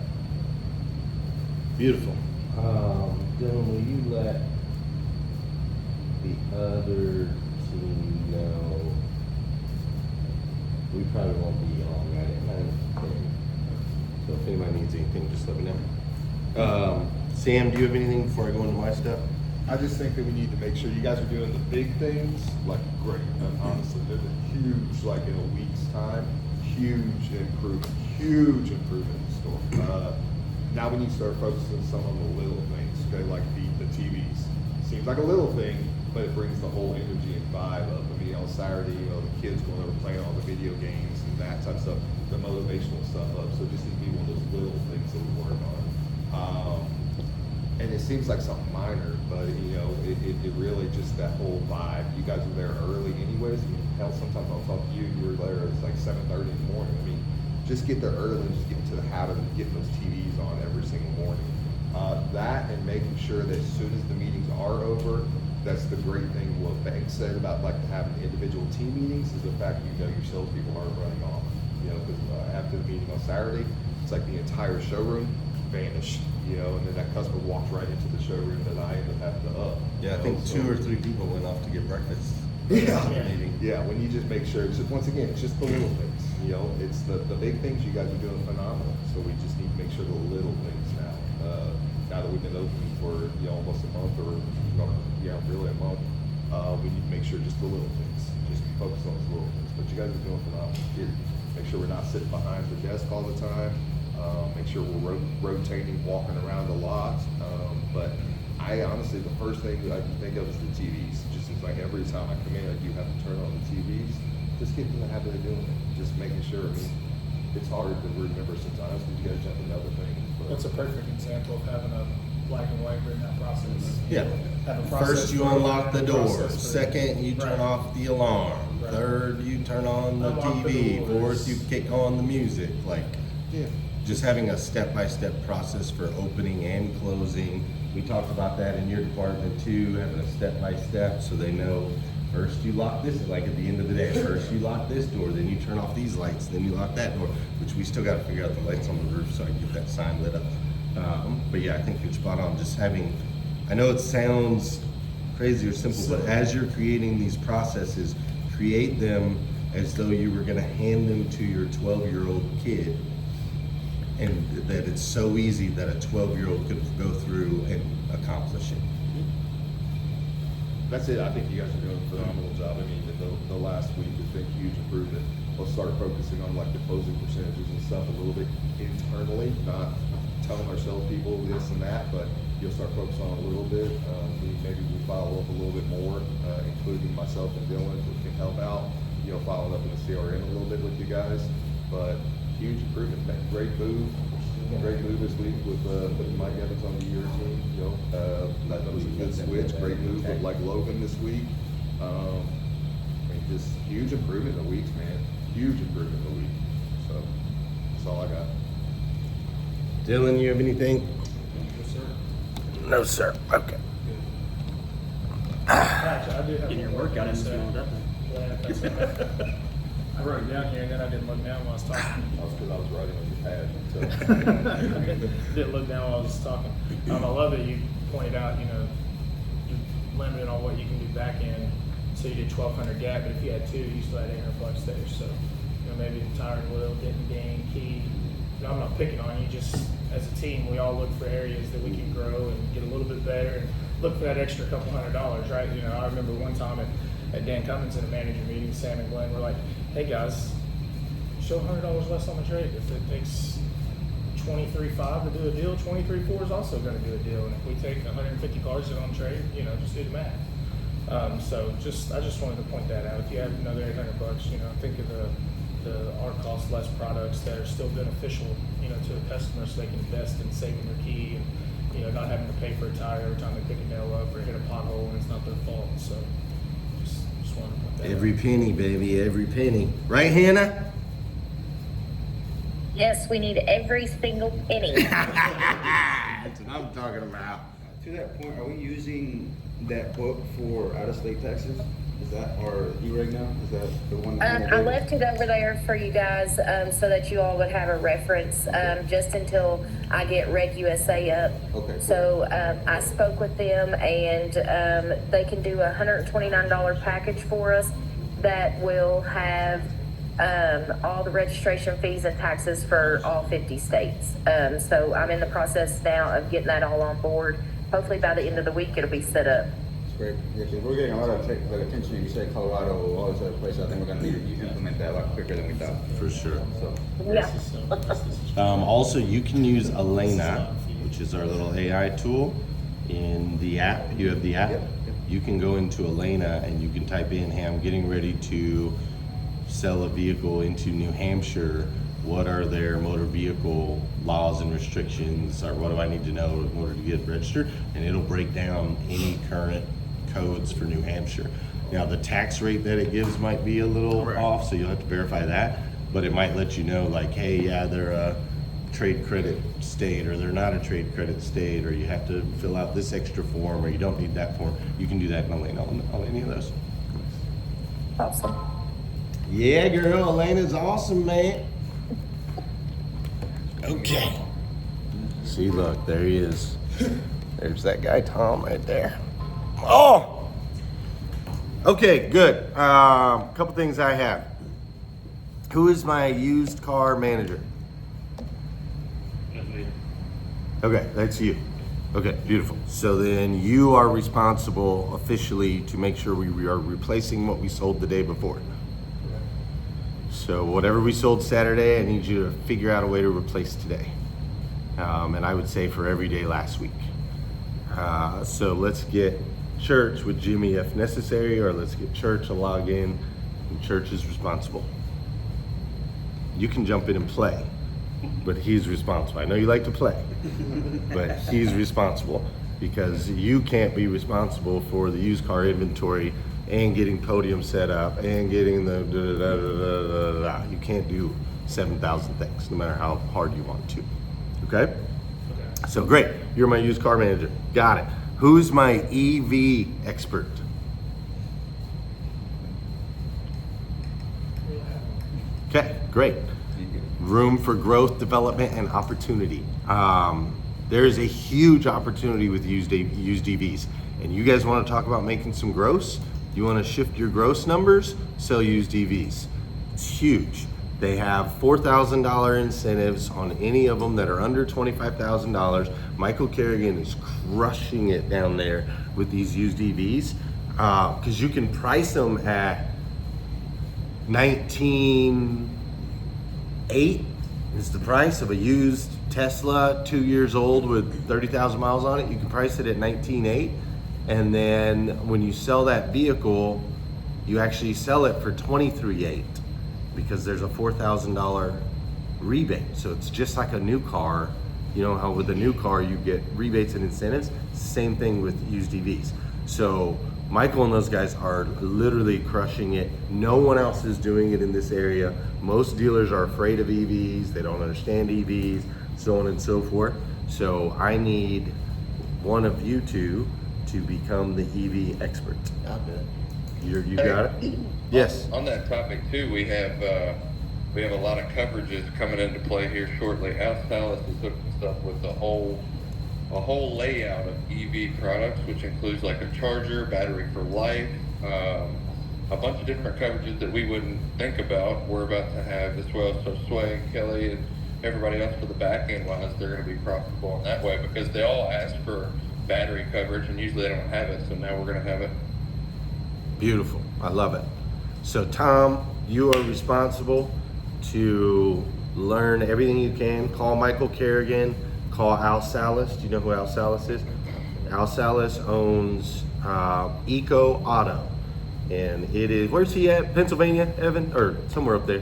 Beautiful. Dylan, will you let the other team know? We probably won't be on right at 9:10. So if anybody needs anything, just let me know. Sam, do you have anything before I go into my stuff? I just think that we need to make sure you guys are doing the big things, like great. And honestly, there's a huge, like in a week's time, huge improvement in store. Now we need to start focusing some on the little things, okay, like the TVs. Seems like a little thing, but it brings the whole energy and vibe up. I mean, on Saturday, the kids going over playing all the video games and that type of stuff, the motivational stuff up. So just need to be one of those little things that we work on. And it seems like something minor, but you know, it really just that whole vibe. You guys were there early anyways. I mean, hell, sometimes I'll talk to you, you were there, it's like 7:30 in the morning. I mean, just get there early and just get into the habit of getting those TVs on every single morning. That and making sure that as soon as the meetings are over, that's the great thing what Bank said about like having individual team meetings is the fact you know your salespeople aren't running off. You know, because after the meeting on Saturday, it's like the entire showroom vanished. You know, and then that customer walked right into the showroom that I ended up having to up. Yeah, I think 2 or 3 people went off to get breakfast. Yeah. Meeting. Yeah, when you just make sure, it's just, once again, it's just the little things, you know, it's the big things you guys are doing phenomenal, so we just need to make sure the little things now. Now that we've been open for, you know, almost a month or, you know, yeah, really a month, we need to make sure just the little things, just focus on those little things, but you guys are doing phenomenal. Here, make sure we're not sitting behind the desk all the time, make sure we're rotating, walking around a lot, but I honestly, the first thing that I can think of is the TVs. Just seems like every time I come in, I do have to turn on the TVs. Just get in the habit of doing it. Just making sure. I mean, it's hard to remember sometimes because you got to jump into other things. But That's a perfect example of having a black and white written out process. Yeah. Have a process First, you for- unlock the door. process for- Second, you turn Right. off the alarm. Right. Third, you turn on the Unlock the TV. doors. Fourth, you kick on the music. Like, yeah, just having a step-by-step process for opening and closing. We talked about that in your department too, having a step-by-step so they know first you lock this, like at the end of the day, first you lock this door, then you turn off these lights, then you lock that door, which we still got to figure out the lights on the roof so I can get that sign lit up. But yeah, I think you're spot on. Just having, I know it sounds crazy or simple, but as you're creating these processes, create them as though you were going to hand them to your 12-year-old kid. And that it's so easy that a 12-year-old could go through and accomplish it. that's it. I think you guys are doing a phenomenal job. I mean, the last week has been huge improvement. We'll start focusing on like the closing percentages and stuff a little bit internally, not telling our salespeople this and that, but you'll start focusing on it a little bit. Maybe we follow up a little bit more, including myself and Dylan, who can help out. You know, following up in the CRM a little bit with you guys, but huge improvement. Great move this week with putting Mike Evans on the year team. You know, that was a good switch. Great move with like Logan this week. I mean, just huge improvement in the weeks, man. Huge improvement in the week. So that's all I got. Dylan, you have anything? No, sir. Okay. Actually, I do have Getting your one more workout in thing this to morning, say. definitely. Yeah, that's right. I wrote it down here and then I didn't look down while I was talking. That's because I was writing on your pad. So. Didn't look down while I was talking. I love that you pointed out, you know, you're limited on what you can do back end. So you did 1,200 gap, but if you had 2, you still had 800 flex there. So, you know, maybe the tire and wheel didn't gain key. You know, I'm not picking on you, just as a team, we all look for areas that we can grow and get a little bit better and look for that extra couple $100, right? You know, I remember one time at Dan Cummins in a manager meeting, Sam and Glenn were like, hey guys, show $100 less on the trade. If it takes 23.5 to do a deal, 23.4 is also going to do a deal. And if we take 150 cars in on trade, you know, just do the math. I just wanted to point that out. If you have another $800, you know, think of the our cost less products that are still beneficial, you know, to the customer, so they can invest in saving their key and, you know, not having to pay for a tire every time they pick a nail up or hit a pothole and it's not their fault. So just wanted to point that Every out. penny, baby, every penny. Right, Hannah? Yes, we need every single penny. That's what I'm talking about. To that point, are we using that book for out-of-state taxes? Is that our E-reg now? Is that the one? I left it over there for you guys, so that you all would have a reference, just until I get Reg USA up. Okay, cool. So, I spoke with them and, they can do a $129 package for us that will have, all the registration fees and taxes for all 50 states. So I'm in the process now of getting that all on board. Hopefully by the end of the week, it'll be set up. Great. Yeah, 'cause we're getting a lot of attention. You said Colorado, all these other places. I think we're going to need to implement that a lot quicker than we thought. For sure. So, Yeah. Also, you can use Elena, which is our little AI tool in the app. You have the app. Yep. You can go into Elena and you can type in, hey, I'm getting ready to sell a vehicle into New Hampshire. what are their motor vehicle laws and restrictions, or what do I need to know in order to get registered, and it'll break down any current codes for New Hampshire. Now, the tax rate that it gives might be a little off, so you'll have to verify that, but it might let you know, like, hey, yeah, they're a trade credit state, or they're not a trade credit state, or you have to fill out this extra form, or you don't need that form. You can do that in on any of those. Awesome. Yeah, girl, Elena's awesome, man. Okay. See, look, there he is. There's that guy, Tom, right there. Oh! Okay, good. Couple things I have. Who is my used car manager? That's me. Okay, that's you. Okay, beautiful. So then you are responsible officially to make sure we are replacing what we sold the day before. So whatever we sold Saturday, I need you to figure out a way to replace today. And I would say for every day last week. So let's get Church with Jimmy if necessary, or let's get Church to log in, and Church is responsible. You can jump in and play, but he's responsible. I know you like to play, but he's responsible, because you can't be responsible for the used car inventory and getting Podium set up and getting the da-da-da-da-da-da-da. You can't do 7,000 things, no matter how hard you want to. Okay? So great, you're my used car manager. Got it. Who's my EV expert? Okay, great. Room for growth, development, and opportunity. There's a huge opportunity with used EVs. And you guys want to talk about making some gross? You want to shift your gross numbers? Sell used EVs. It's huge. They have $4,000 incentives on any of them that are under $25,000. Michael Kerrigan is crushing it down there with these used EVs, because you can price them at 19.8 is the price of a used Tesla, 2 years old with 30,000 miles on it. You can price it at 19.8, and then when you sell that vehicle, you actually sell it for 23.8. because there's a $4,000 rebate. So it's just like a new car. You know how with a new car you get rebates and incentives? Same thing with used EVs. So Michael and those guys are literally crushing it. No one else is doing it in this area. Most dealers are afraid of EVs. They don't understand EVs, so on and so forth. So I need one of you two to become the EV expert. I'll do it. You got it? Yes. On that topic too, we have a lot of coverages coming into play here shortly. Al Salas is hooking us up with a whole layout of EV products, which includes like a charger, battery for life, a bunch of different coverages that we wouldn't think about. We're about to have as well. So Sway, Kelly, and everybody else for the back end wise, they're going to be profitable in that way, because they all ask for battery coverage and usually they don't have it. So now we're going to have it. Beautiful. I love it. So Tom, you are responsible to learn everything you can. Call Michael Kerrigan, call Al Salas. Do you know who Al Salas is? Al Salas owns Eco Auto, and it is, where's he at? Pennsylvania, Evan? Or somewhere up there?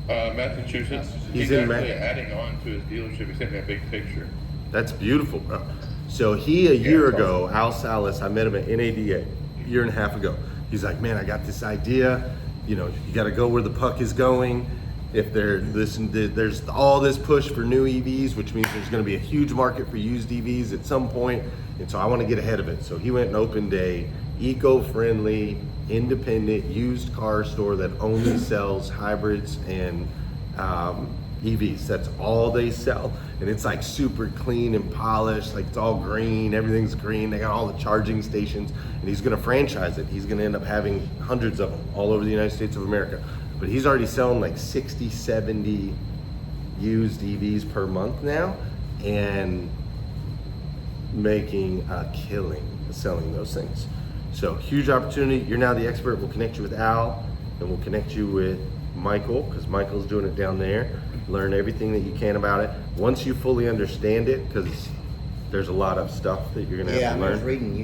Massachusetts. He's He's in actually adding on to his dealership. He sent me a big picture. That's beautiful, bro. So he, a year ago, Al Salas, I met him at NADA a year and a half ago. He's like, man, I got this idea. You know, you got to go where the puck is going. If there's all this push for new EVs, which means there's going to be a huge market for used EVs at some point, and so I want to get ahead of it. So he went and opened a eco-friendly, independent used car store that only sells hybrids and EVs. That's all they sell, and it's like super clean and polished. Like it's all green, everything's green. They got all the charging stations, and he's going to franchise it. He's going to end up having hundreds of them all over the United States of America. But he's already selling like 60, 70 used EVs per month now, and making a killing selling those things. So huge opportunity. You're now the expert. We'll connect you with Al, and we'll connect you with Michael, because Michael's doing it down there. Learn everything that you can about it. Once you fully understand it, because there's a lot of stuff that you're gonna have to I was learn. reading, we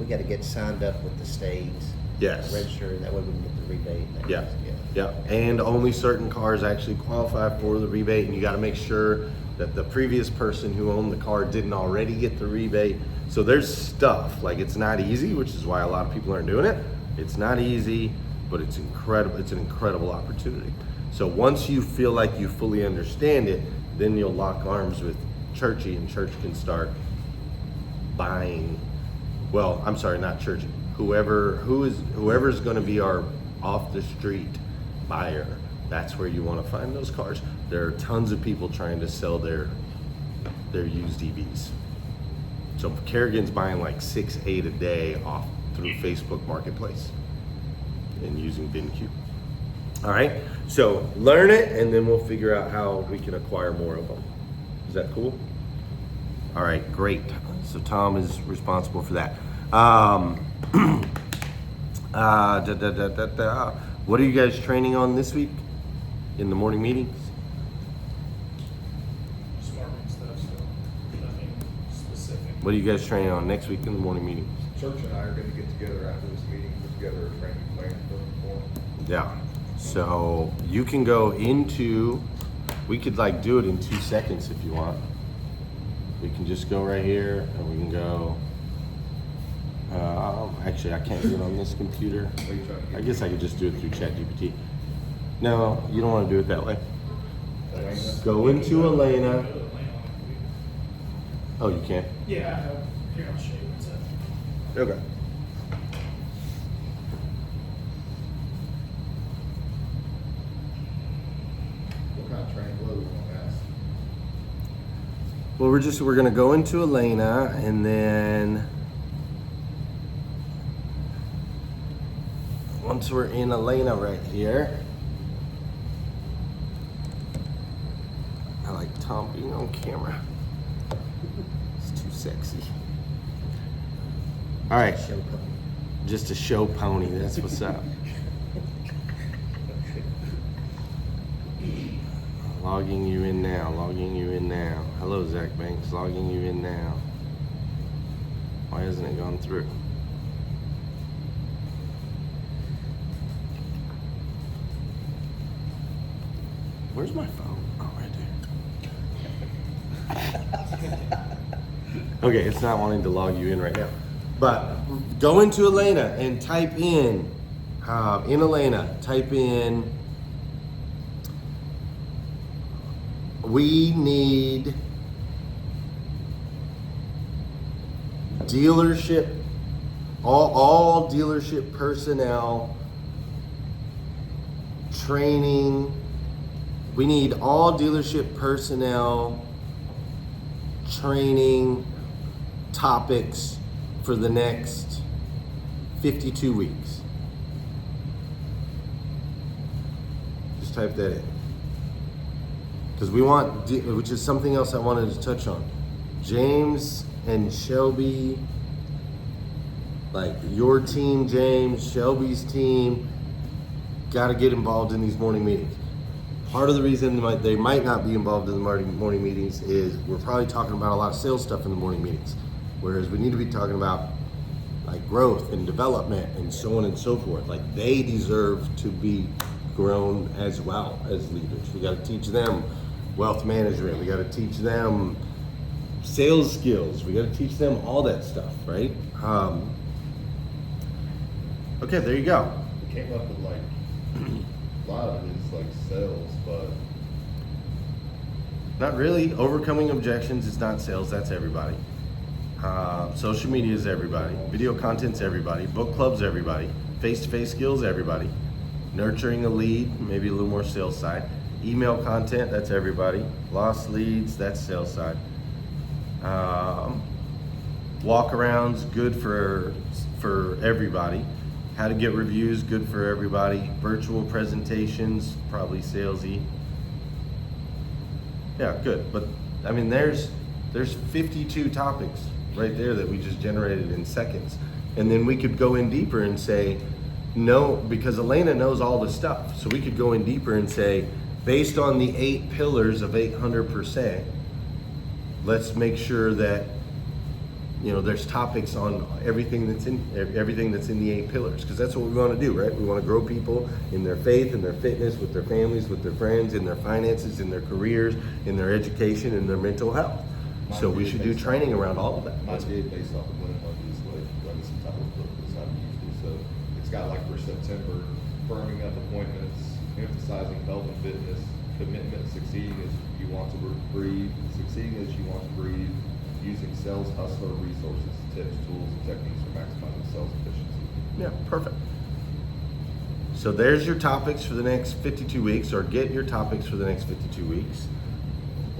gotta get signed up with the states. Yes. register, that way we can get the rebate. and that Yeah, kind of stuff. yeah, and only certain cars actually qualify for the rebate, and you gotta make sure that the previous person who owned the car didn't already get the rebate. So there's stuff, like it's not easy, which is why a lot of people aren't doing it. It's not easy, but it's incredible, it's an incredible opportunity. So once you feel like you fully understand it, then you'll lock arms with Churchy, and Church can start buying, well, I'm sorry, not Churchy, whoever's gonna be our off the street buyer, that's where you wanna find those cars. There are tons of people trying to sell their used EVs. So Kerrigan's buying like 6-8 a day off through Facebook Marketplace and using VinQ. All right, so learn it, and then we'll figure out how we can acquire more of them. Is that cool? All right, great. So Tom is responsible for that. What are you guys training on this week in the morning meetings? Smart stuff, so nothing specific. What are you guys training on next week in the morning meetings? Church and I are gonna get together after this meeting, put together a training plan for them. Yeah. So you can go into, we could like do it in 2 seconds if you want. We can just go right here and we can go, actually I can't do it on this computer. I guess I could just do it through ChatGPT. No, you don't want to do it that way. Go into Elena. Oh, you can't? Yeah, I have. Here, I'll show you what's up. Okay. What kind of training, what do we want to ask? Well, we're gonna go into Elena, and then once we're in Elena right here, I like Tom being on camera. It's too sexy. All right, Show pony. just a show pony, that's what's up. Logging you in now, logging you in now. Hello, Zach Banks, logging you in now. Why hasn't it gone through? Where's my phone? Oh, right there. Okay, it's not wanting to log you in right now. But go into Elena and type in Elena, type in, we need dealership, all dealership personnel training. We need all dealership personnel training topics for the next 52 weeks. Just type that in. Because we want, which is something else I wanted to touch on. James and Shelby, like your team, James, Shelby's team, got to get involved in these morning meetings. Part of the reason they might not be involved in the morning meetings is we're probably talking about a lot of sales stuff in the morning meetings. Whereas we need to be talking about like growth and development and so on and so forth. Like they deserve to be grown as well as leaders. We got to teach them wealth management. We got to teach them sales skills. We got to teach them all that stuff, right? Okay, there you go. We came up with like, a lot of it is like sales, but Not really. Overcoming objections is not sales. That's everybody. Social media is everybody. Video content's everybody. Book club's everybody. Face-to-face skills, everybody. Nurturing a lead, maybe a little more sales side. Email content, that's everybody. Lost leads, that's sales side. Walk-arounds, good for everybody. How to get reviews, good for everybody. Virtual presentations, probably salesy. Yeah, good. But I mean, there's 52 topics right there that we just generated in seconds. And then we could go in deeper and say, no, because Elena knows all the stuff. So we could go in deeper and say, based on the 8 pillars of 800%, let's make sure that there's topics on everything that's in the 8 pillars, because that's what we want to do, right? We want to grow people in their faith, in their fitness, with their families, with their friends, in their finances, in their careers, in their education, in their mental health. So we should do training around all of that. Mine did based off of Glenn Lundy's like some type of book that's how to use it. So it's got like for September, firming up appointments, emphasizing health and fitness, commitment, succeeding as you want to breathe, succeeding as you want to breathe, using sales hustler resources, tips, tools, and techniques for maximizing sales efficiency. Yeah, perfect. So there's your topics for the next 52 weeks, or get your topics for the next 52 weeks.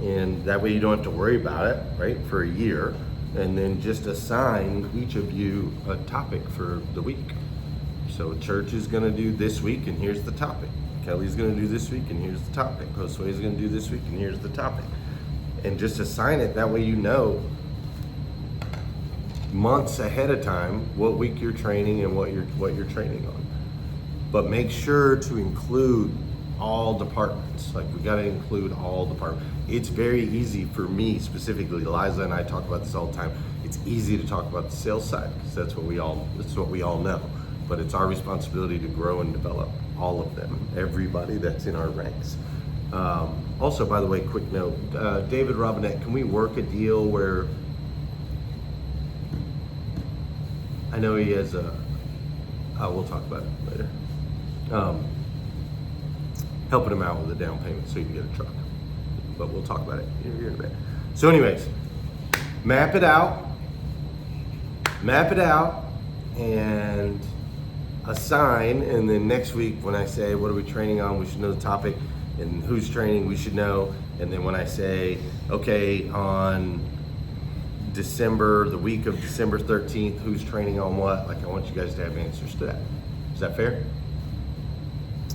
And that way you don't have to worry about it, right, for a year. And then just assign each of you a topic for the week. So church is gonna do this week, and here's the topic. Kelly's gonna do this week, and here's the topic. Postway's gonna do this week, and here's the topic. And just assign it, that way you know months ahead of time what week you're training and what you're training on. But make sure to include all departments. Like, we gotta include all departments. It's very easy for me specifically, Liza and I talk about this all the time. It's easy to talk about the sales side because that's what we all know. But it's our responsibility to grow and develop all of them, everybody that's in our ranks. Also, by the way, quick note, David Robinette, can we work a deal where, I know he has we'll talk about it later. Helping him out with a down payment so you can get a truck. But we'll talk about it here in a bit. So anyways, map it out, and assign, and then next week when I say, what are we training on, we should know the topic, and who's training, we should know. And then when I say, okay, on the week of December 13th, who's training on what, like, I want you guys to have answers to that. Is that fair?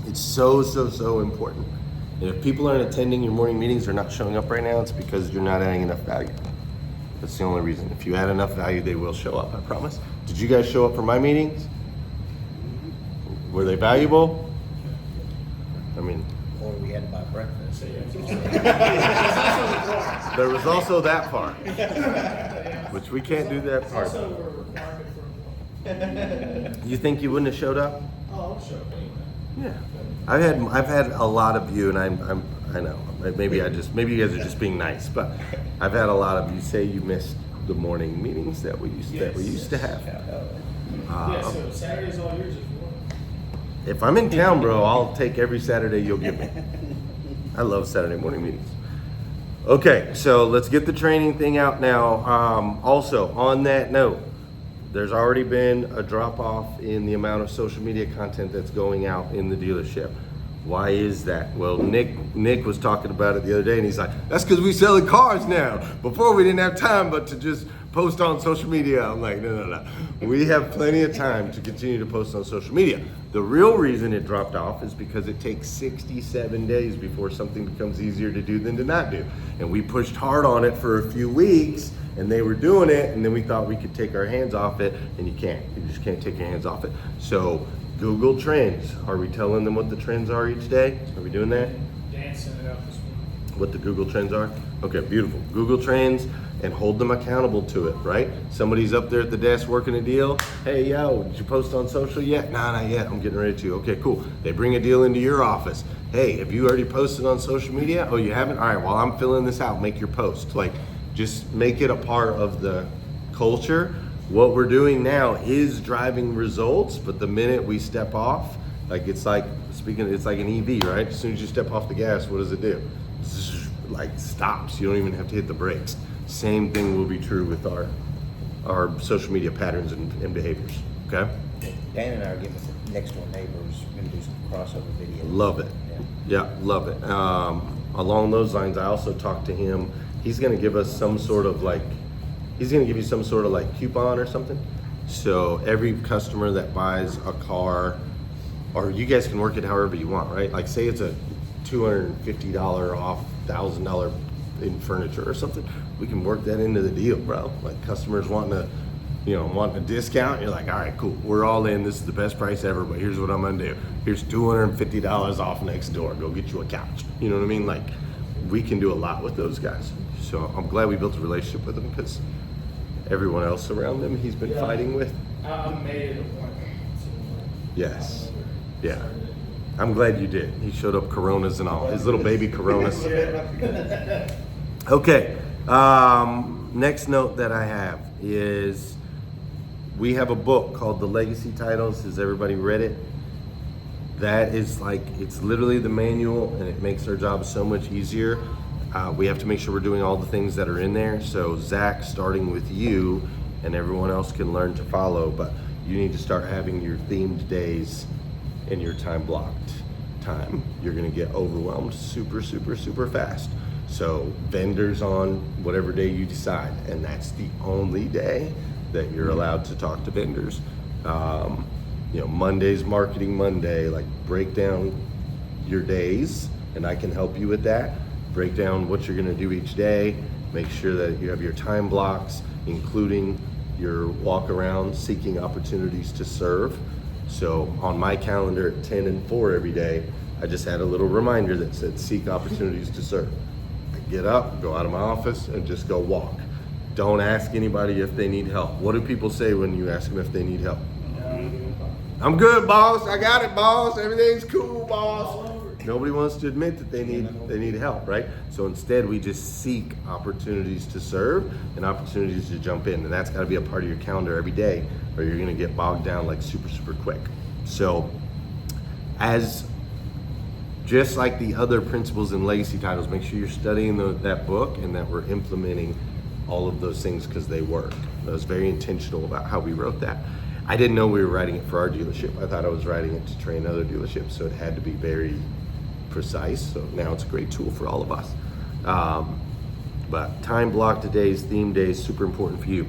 It's so important. And if people aren't attending your morning meetings or not showing up right now, it's because you're not adding enough value. That's the only reason. If you add enough value, they will show up, I promise. Did you guys show up for my meetings? Were they valuable? I mean, Or we had to buy breakfast. there was also that part, which we can't do that part. Also a requirement for employees. You think you wouldn't have showed up? Oh, I'll show up anyway. Yeah, I've had a lot of you, and I know maybe you guys are just being nice, but I've had a lot of you say you missed the morning meetings that we used to have. Yeah, so Saturday's all yours if you want. If I'm in town, bro, I'll take every Saturday you'll give me. I love Saturday morning meetings. Okay, so let's get the training thing out now. Also, on that note, there's already been a drop off in the amount of social media content that's going out in the dealership. Why is that? Well, Nick was talking about it the other day, and he's like, that's because we selling cars now. Before we didn't have time but to just post on social media. I'm like, no. We have plenty of time to continue to post on social media. The real reason it dropped off is because it takes 67 days before something becomes easier to do than to not do. And we pushed hard on it for a few weeks, and they were doing it, and then we thought we could take our hands off it, and you can't. You just can't take your hands off it. So Google Trends. Are we telling them what the trends are each day? Are we doing that? Dan sent it out this morning. What the Google Trends are? Okay, beautiful. Google Trends, and hold them accountable to it, right? Somebody's up there at the desk working a deal. Hey, yo, did you post on social yet? Nah, not yet. I'm getting ready to. Okay, cool. They bring a deal into your office. Hey, have you already posted on social media? Oh, you haven't? All right, well, I'm filling this out. Make your post. Like, just make it a part of the culture. What we're doing now is driving results, but the minute we step off, like, it's like an EV, right? As soon as you step off the gas, what does it do? Zzz, like, stops. You don't even have to hit the brakes. Same thing will be true with our social media patterns and behaviors, okay? Dan and I are getting the next door neighbors, we're gonna do some crossover videos. Love it. Yeah, love it. Along those lines, I also talked to him. He's gonna give us some sort of he's gonna give you some sort of coupon or something. So every customer that buys a car, or you guys can work it however you want, right? Like, say it's a $250 off $1,000 in furniture or something. We can work that into the deal, bro. Like, customers wanting a discount, you're like, all right, cool, we're all in. This is the best price ever, but here's what I'm gonna do. Here's $250 off next door. Go get you a couch. You know what I mean? Like, we can do a lot with those guys. So I'm glad we built a relationship with them, because everyone else around him he's been fighting with? I made an appointment to. Yes. Yeah. I'm glad you did. He showed up Coronas and all, his little baby Coronas. Okay. Next note that I have is we have a book called The Legacy Titles. Has everybody read it? That is like, it's literally the manual, and it makes our job so much easier. We have to make sure we're doing all the things that are in there. So Zach, starting with you, and everyone else can learn to follow, but you need to start having your themed days in your time blocked time. You're gonna get overwhelmed super fast. So vendors on whatever day you decide, and that's the only day that you're allowed to talk to vendors. Monday's Marketing Monday, like break down your days, and I can help you with that. Break down what you're gonna do each day, make sure that you have your time blocks, including your walk around seeking opportunities to serve. So on my calendar at 10 and 4 every day, I just had a little reminder that said seek opportunities to serve. I get up, go out of my office, and just go walk. Don't ask anybody if they need help. What do people say when you ask them if they need help? I'm good, boss. I got it, boss. Everything's cool, boss. Nobody wants to admit that they need help, right? So instead, we just seek opportunities to serve and opportunities to jump in, and that's got to be a part of your calendar every day, or you're going to get bogged down like super quick. So, as just like the other principles and legacy titles, make sure you're studying that book and that we're implementing all of those things because they work. I was very intentional about how we wrote that. I didn't know we were writing it for our dealership. I thought I was writing it to train other dealerships, so it had to be very precise. So now it's a great tool for all of us. But time blocked days, theme days, super important for you.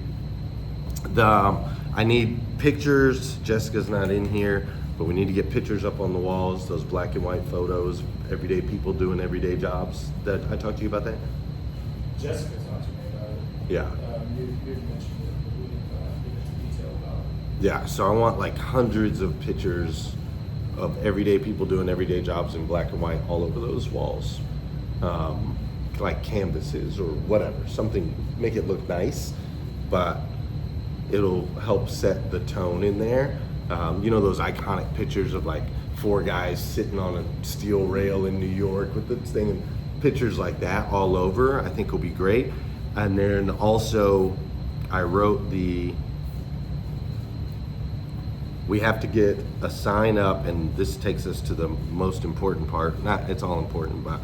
I need pictures. Jessica's not in here, but we need to get pictures up on the walls, those black and white photos, everyday people doing everyday jobs. That I talked to you about that? Jessica talked to me about it. Yeah. You had mentioned it, but we didn't get into detail about it. Yeah, so I want like hundreds of pictures of everyday people doing everyday jobs in black and white all over those walls. Like canvases or whatever, something, make it look nice, but it'll help set the tone in there. Those iconic pictures of like 4 guys sitting on a steel rail in New York with this thing, and pictures like that all over, I think will be great. And then also, I wrote we have to get a sign up, and this takes us to the most important part. It's all important, but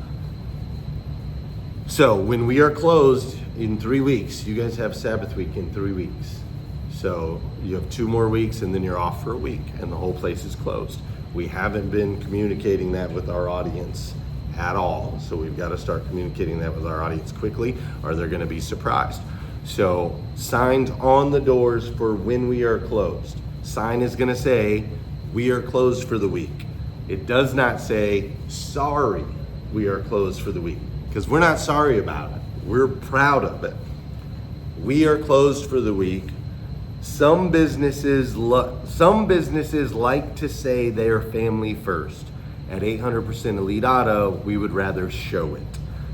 so when we are closed in 3 weeks, you guys have Sabbath week in 3 weeks. So you have 2 more weeks and then you're off for a week and the whole place is closed. We haven't been communicating that with our audience at all. So we've got to start communicating that with our audience quickly, or they're going to be surprised. So signs on the doors for when we are closed. Sign is going to say, we are closed for the week. It does not say, sorry, we are closed for the week. Because we're not sorry about it. We're proud of it. We are closed for the week. Some businesses like to say they are family first. At 800% Elite Auto, we would rather show it.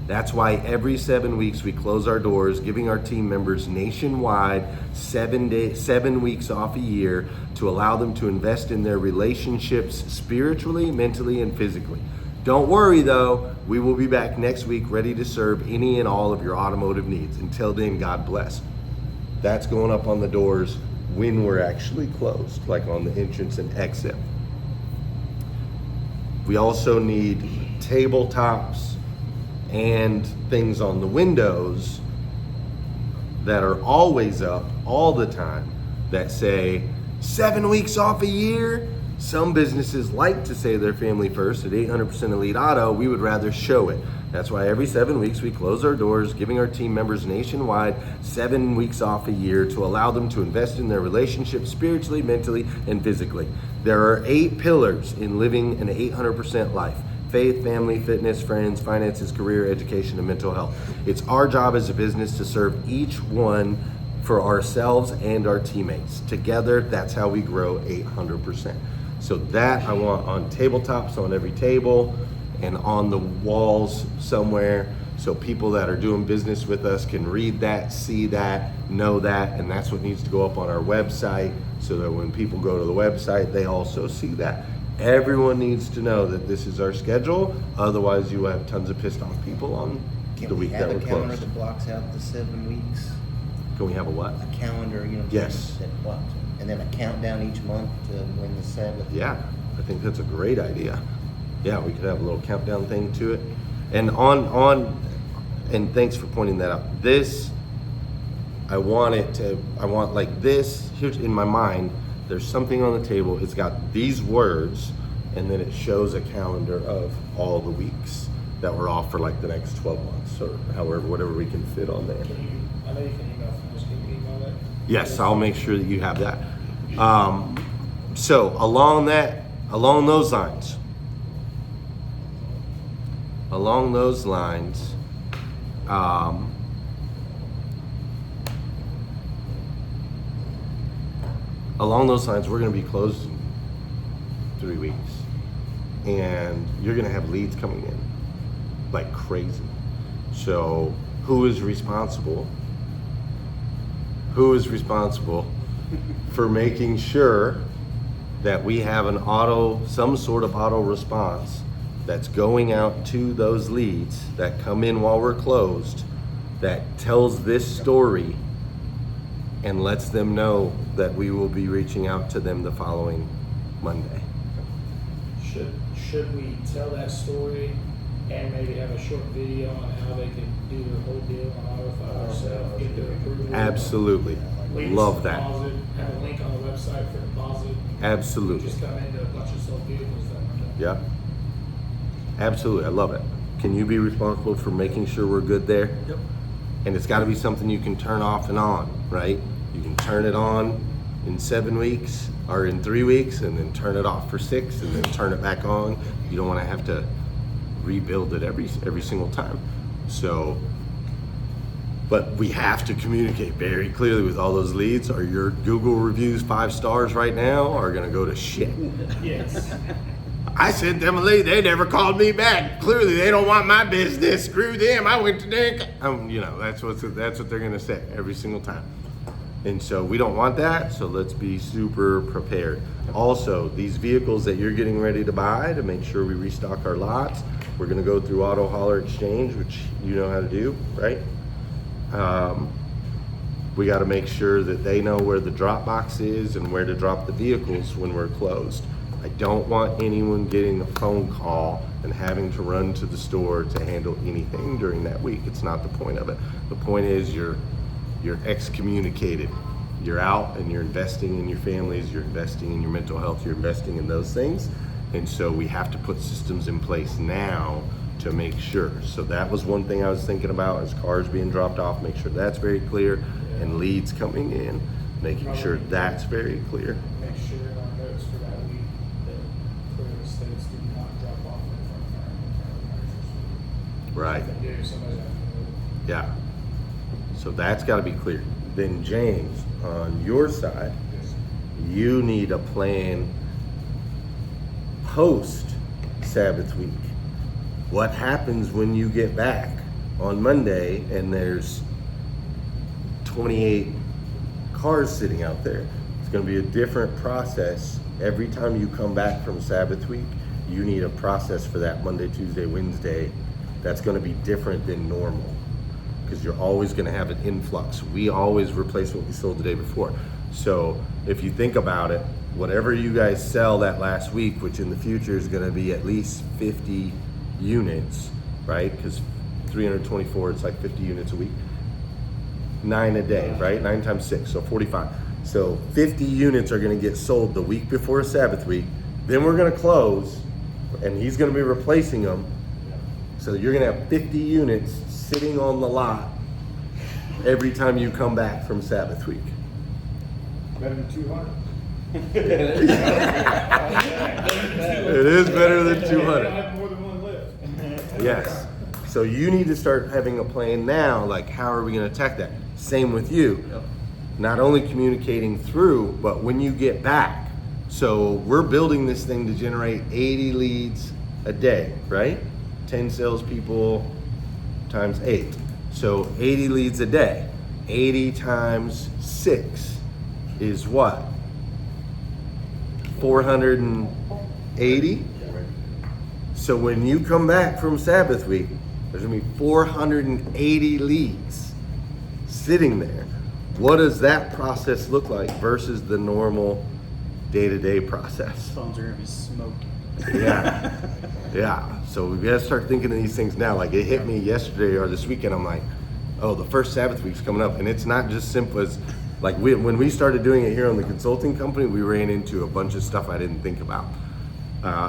That's why every 7 weeks we close our doors, giving our team members nationwide 7 weeks off a year to allow them to invest in their relationships spiritually, mentally, and physically. Don't worry though, we will be back next week ready to serve any and all of your automotive needs. Until then, God bless. That's going up on the doors when we're actually closed, like on the entrance and exit. We also need tabletops and things on the windows that are always up all the time that say 7 weeks off a year. Some businesses like to say they're family first. At 800% Elite Auto, we would rather show it. That's why every 7 weeks we close our doors, giving our team members nationwide 7 weeks off a year to allow them to invest in their relationships spiritually, mentally, and physically. There are 8 pillars in living an 800% life: faith, family, fitness, friends, finances, career, education, and mental health. It's our job as a business to serve each one for ourselves and our teammates. Together, that's how we grow 800%. So that I want on tabletops on every table and on the walls somewhere So people that are doing business with us can read that, see that, know that, and that's what needs to go up on our website so that when people go to the website, they also see that. Everyone needs to know that this is our schedule. Otherwise, you will have tons of pissed off people on Can the we week have that a we're calendar closed. that blocks out the 7 weeks? Can we have a what? A calendar, you know, Yes. that blocks, and then a countdown each month to when the Sabbath. Yeah, I think that's a great idea. Yeah, we could have a little countdown thing to it. And and thanks for pointing that out. This, I want like this, here's in my mind, there's something on the table, it's got these words, and then it shows a calendar of all the weeks that we're off for like the next 12 months, or however, whatever we can fit on there. I know you can email from this, can you email that? Yes, I'll make sure that you have that. So along those lines, we're going to be closed in 3 weeks, and you're going to have leads coming in like crazy. So who is responsible for making sure that we have some sort of auto response that's going out to those leads that come in while we're closed, that tells this story and lets them know that we will be reaching out to them the following Monday? Should we tell that story and maybe have a short video on how they can do their whole deal on AutoFi ourselves, get their approval? Absolutely. Links, Love that. deposit, have a link on the website for deposit. Absolutely. Just come into a bunch of sold vehicles, stuff like that. Yeah. Absolutely. I love it. Can you be responsible for making sure we're good there? Yep. And it's got to be something you can turn off and on, right? You can turn it on in 7 weeks or in 3 weeks, and then turn it off for 6, and then turn it back on. You don't want to have to rebuild it every single time. So, but we have to communicate very clearly with all those leads, or your Google reviews 5 stars right now are going to go to shit. Yes. I sent them a lead. They never called me back. Clearly, they don't want my business. Screw them. I went to their. That's what they're gonna say every single time. And so we don't want that. So let's be super prepared. Also, these vehicles that you're getting ready to buy, to make sure we restock our lots, we're gonna go through Auto Hauler Exchange, which you know how to do, right? We got to make sure that they know where the drop box is and where to drop the vehicles when we're closed. I don't want anyone getting a phone call and having to run to the store to handle anything during that week. It's not the point of it. The point is you're excommunicated. You're out and you're investing in your families, you're investing in your mental health, you're investing in those things. And so we have to put systems in place now to make sure. So that was one thing I was thinking about, as cars being dropped off, make sure that's very clear, and leads coming in, making sure that's very clear. Make sure in our notes for that week that clearly states do not drop off in front of our Right. If they do, somebody's having to move. Yeah. So that's got to be clear. Then James, on your side, you need a plan post Sabbath week. What happens when you get back on Monday and there's 28 cars sitting out there? It's going to be a different process every time you come back from Sabbath week. You need a process for that Monday, Tuesday, Wednesday. That's going to be different than normal, because you're always going to have an influx. We always replace what we sold the day before. So if you think about it, whatever you guys sell that last week, which in the future is going to be at least 50 units, right? Because 324, it's like 50 units a week. 9 a day, right? 9 times 6, so 45. So 50 units are going to get sold the week before Sabbath week. Then we're going to close, and he's going to be replacing them. So you're going to have 50 units sitting on the lot every time you come back from Sabbath week. Better than 200. It is better than 200. have more than one lift. Yes. So you need to start having a plan now, like how are we going to attack that? Same with you. Not only communicating through, but when you get back. So we're building this thing to generate 80 leads a day, right? 10 salespeople, times 8. So 80 leads a day. 80 times 6 is what? 480? So when you come back from Sabbath week, there's gonna be 480 leads sitting there. What does that process look like versus the normal day-to-day process? Phones are gonna be smoked. Yeah, yeah. So we gotta start thinking of these things now. Like it hit me yesterday or this weekend. I'm like, oh, the first Sabbath week's coming up, and it's not just simple as like when we started doing it here on the consulting company, we ran into a bunch of stuff I didn't think about.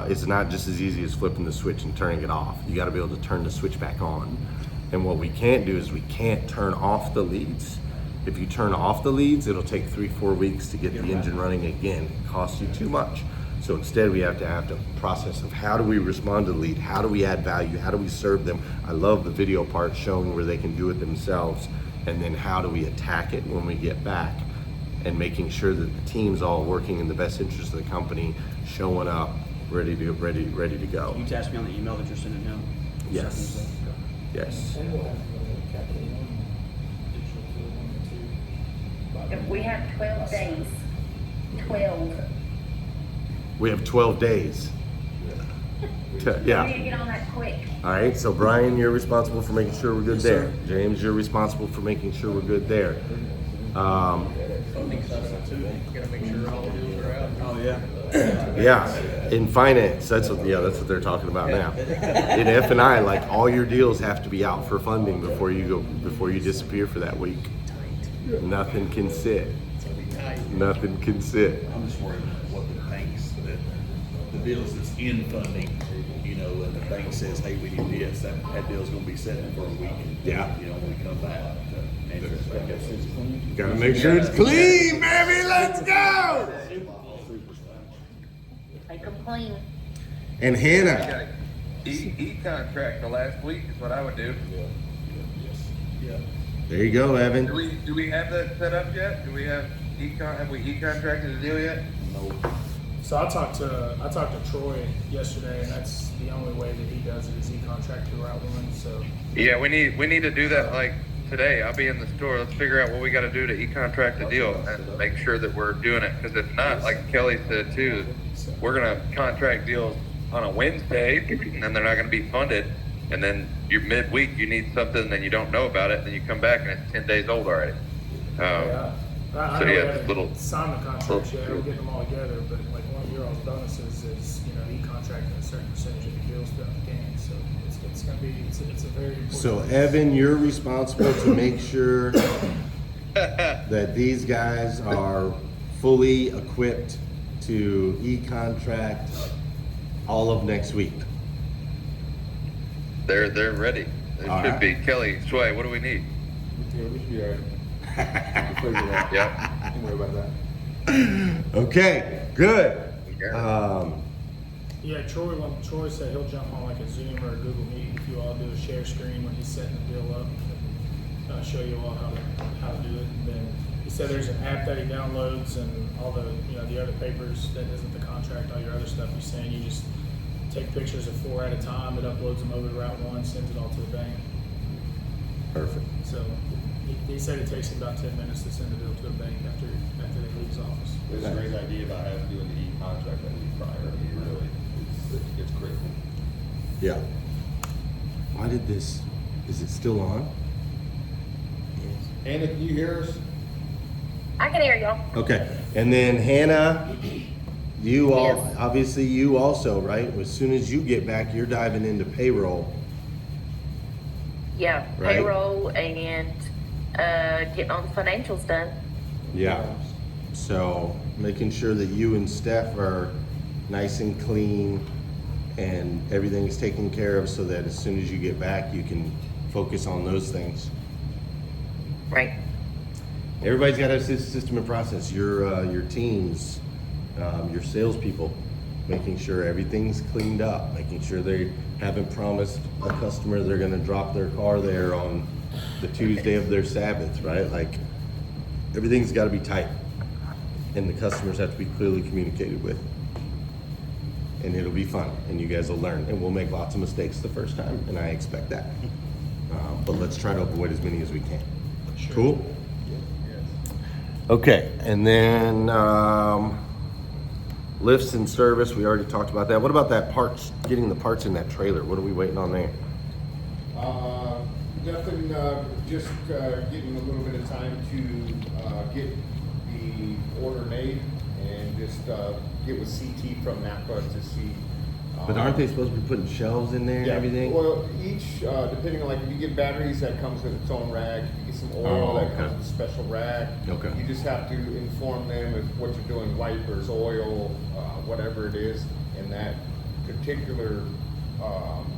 It's not just as easy as flipping the switch and turning it off. You got to be able to turn the switch back on. And what we can't do is we can't turn off the leads. If you turn off the leads, it'll take 3-4 weeks to get the engine running again. It costs you too much. So instead we have to process of how do we respond to the lead? How do we add value? How do we serve them? I love the video part showing where they can do it themselves. And then how do we attack it when we get back? And making sure that the team's all working in the best interest of the company, showing up, ready to go. You tasked me on the email that you're sending him? Yes. Yes. And we'll have Capital One digital field one and two. We have 12 days. 12. We have 12 days. We need to Yeah. get on that quick. All right. So Brian, you're responsible for making sure we're good there. James, you're responsible for making sure we're good there. Funding side of it too. You gotta make sure all the deals are out. Oh, yeah. Yeah, in finance, that's what they're talking about now. In F&I, like all your deals have to be out for funding before you disappear for that week. Nothing can sit. Nothing can sit. I'm just worried about what the banks, that the deals that's in funding, you know, and the bank says, hey, we need this, that deal's gonna be sitting for a week. Yeah. You know, when we come back. Gotta make sure it's clean, baby. Let's go. Make them clean. And Hannah. E-contract the last week is what I would do. There you go, Evan. Do we have that set up yet? Have we e-contracted the deal yet? So I talked to Troy yesterday, and that's the only way that he does it is e-contract through Route One. So Yeah, we need to do that like today. I'll be in the store. Let's figure out what we got to do to e-contract the deal and make sure that we're doing it. Because if not, like Kelly said too, we're gonna contract deals on a Wednesday, and they're not gonna be funded. And then you're midweek, you need something, and you don't know about it, and then you come back and it's 10 days old already. yeah, I So know yeah, we haven't little- signed the contracts yet. We're getting them all together, but like one of your all's bonuses is e-contracting a certain percentage of the deals throughout the game. So it's gonna be it's a very important. So Evan, you're responsible to make sure that these guys are fully equipped to e-contract all of next week. They're ready. They All should right. be. Kelly, Sway, what do we need? Yeah, we should be all right. We'll figure it out. Yeah. Don't worry about that. Okay, good. Yeah, Troy said he'll jump on like a Zoom or a Google Meet if you all do a share screen when he's setting the deal up and show you all how to do it. And then he said there's an app that he downloads and all the the other papers that isn't the contract, all your other stuff he's saying, you just take pictures of 4 at a time, it uploads them over to Route One, sends it all to the bank. Perfect. So he said it takes him about 10 minutes to send the bill to a bank after they leave his office. It's a great idea about having doing the e-contract that week prior. I mean, really, it's critical. Yeah. Why did this? Is it still on? Anna, can you hear us? I can hear y'all. Okay. And then Hannah, you all Yes. obviously you also, right? As soon as you get back, you're diving into payroll. Yeah, Right. payroll and getting all the financials done. Yeah. So making sure that you and Steph are nice and clean and everything is taken care of so that as soon as you get back, you can focus on those things. Right. Everybody's got a system and process. Your teams, your salespeople, making sure everything's cleaned up, making sure they haven't promised a customer they're going to drop their car there on the Tuesday of their Sabbath, right? Like everything's got to be tight, and the customers have to be clearly communicated with. And it'll be fun, and you guys will learn, and we'll make lots of mistakes the first time, and I expect that. But let's try to avoid as many as we can. Cool? Okay, and then lifts and service, we already talked about that. What about that parts, getting the parts in that trailer? What are we waiting on there? Nothing, just getting a little bit of time to get the order made and just get with CT from Napa to see. But aren't they supposed to be putting shelves in there and everything? Well, each, depending on, like, if you get batteries, that comes with its own rack. If you get some oil, that comes with a special rack. Okay. You just have to inform them if what you're doing, wipers, oil, whatever it is, and that particular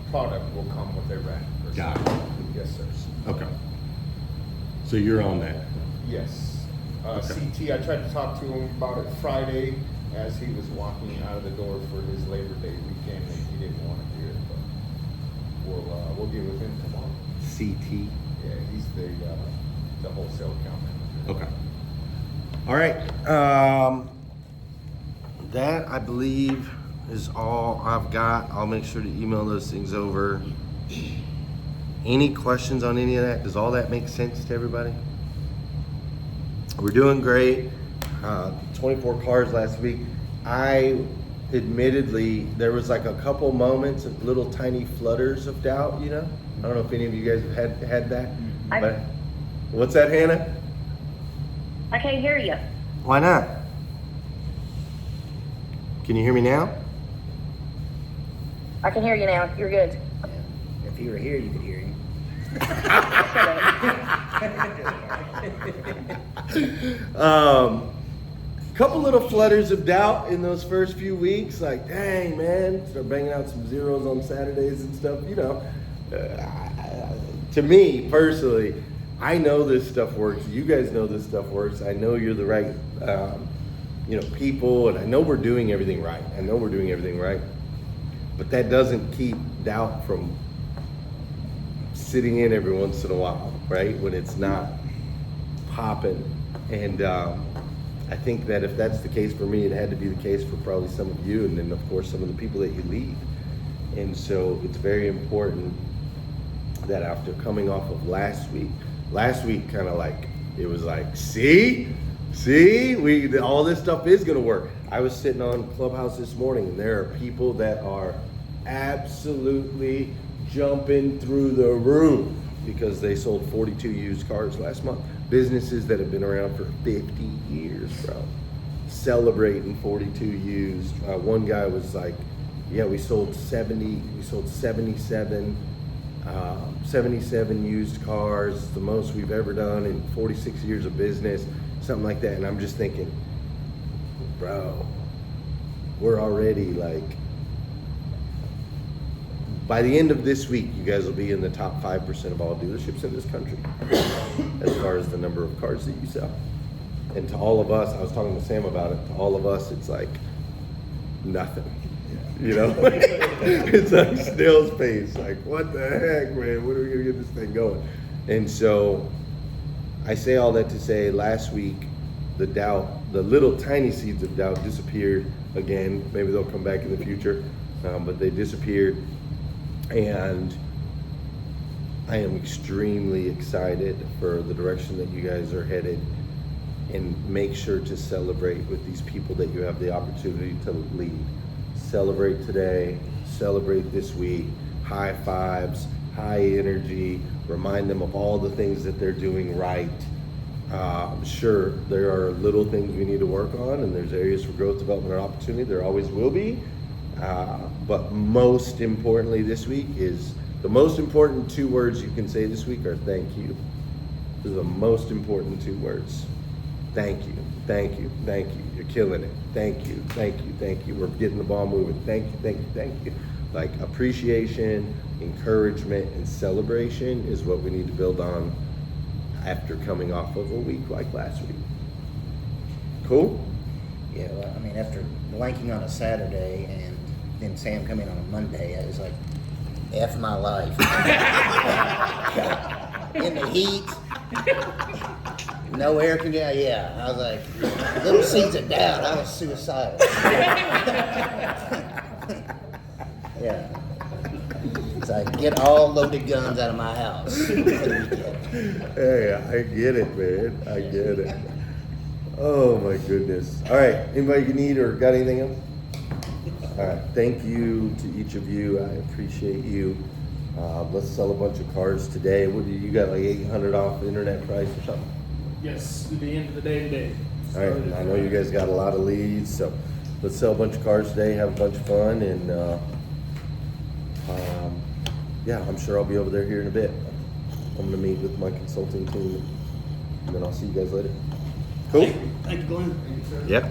product will come with a rack. Got it. Yes, sir. Okay. So you're on that? Yes. Okay. CT, I tried to talk to him about it Friday as he was walking out of the door for his Labor Day weekend, and he didn't want to do it, but we'll get with him tomorrow. CT? Yeah, he's the wholesale account manager. Okay. All right. That, I believe, is all I've got. I'll make sure to email those things over. Any questions on any of that? Does all that make sense to everybody? We're doing great. 24 cars last week. Admittedly, there was like a couple moments of little tiny flutters of doubt, you know? I don't know if any of you guys have had that. But what's that, Hannah? I can't hear you. Why not? Can you hear me now? I can hear you now. You're good. Yeah. If you were here, you could hear him. Couple little flutters of doubt in those first few weeks, like, dang, man, start banging out some zeros on Saturdays and stuff, you know. To me, personally, I know this stuff works. You guys know this stuff works. I know you're the right, people, and I know we're doing everything right. But that doesn't keep doubt from sitting in every once in a while, right? When it's not popping. And I think that if that's the case for me, it had to be the case for probably some of you, and then of course some of the people that you lead. And so it's very important that after coming off of last week kind of like, it was like, see, all this stuff is gonna work. I was sitting on Clubhouse this morning, and there are people that are absolutely jumping through the roof because they sold 42 used cars last month. Businesses that have been around for 50 years, bro, celebrating 42 used. One guy was like, yeah, we sold 77 used cars, the most we've ever done in 46 years of business, something like that. And I'm just thinking, bro, we're already like, by the end of this week, you guys will be in the top 5% of all dealerships in this country as far as the number of cars that you sell. And to all of us, I was talking to Sam about it, to all of us, it's like nothing. You know? It's like snail's pace. Like, what the heck, man? When are we going to get this thing going? And so I say all that to say last week, the doubt, the little tiny seeds of doubt disappeared again. Maybe they'll come back in the future, but they disappeared. And I am extremely excited for the direction that you guys are headed, and make sure to celebrate with these people that you have the opportunity to lead. Celebrate today, celebrate this week, high fives, high energy, remind them of all the things that they're doing right. Sure, there are little things we need to work on, and there's areas for growth, development, and opportunity. There always will be. But most importantly this week is, the most important 2 words you can say this week are thank you. Those are the most important 2 words. Thank you, thank you, thank you. You're killing it. Thank you, thank you, thank you. We're getting the ball moving. Thank you, thank you, thank you. Like, appreciation, encouragement, and celebration is what we need to build on after coming off of a week like last week. Cool? Yeah, well, I mean, after blanking on a Saturday and then Sam coming on a Monday, I was like, F my life. In the heat, no air conditioning. Yeah, I was like, little seeds of doubt. I was suicidal. Yeah. So get all loaded guns out of my house for the weekend. Hey, I get it, man. I get it. Oh my goodness. All right. Anybody you need or got anything else? All right. Thank you to each of you. I appreciate you. Let's sell a bunch of cars today. What do you got? Like 800 off internet price or something? Yes, at the end of the day today. All right. I know you guys got a lot of leads, so let's sell a bunch of cars today. Have a bunch of fun, and yeah, I'm sure I'll be over there here in a bit. I'm gonna meet with my consulting team, and then I'll see you guys later. Cool. Thank you, Glenn. Yeah.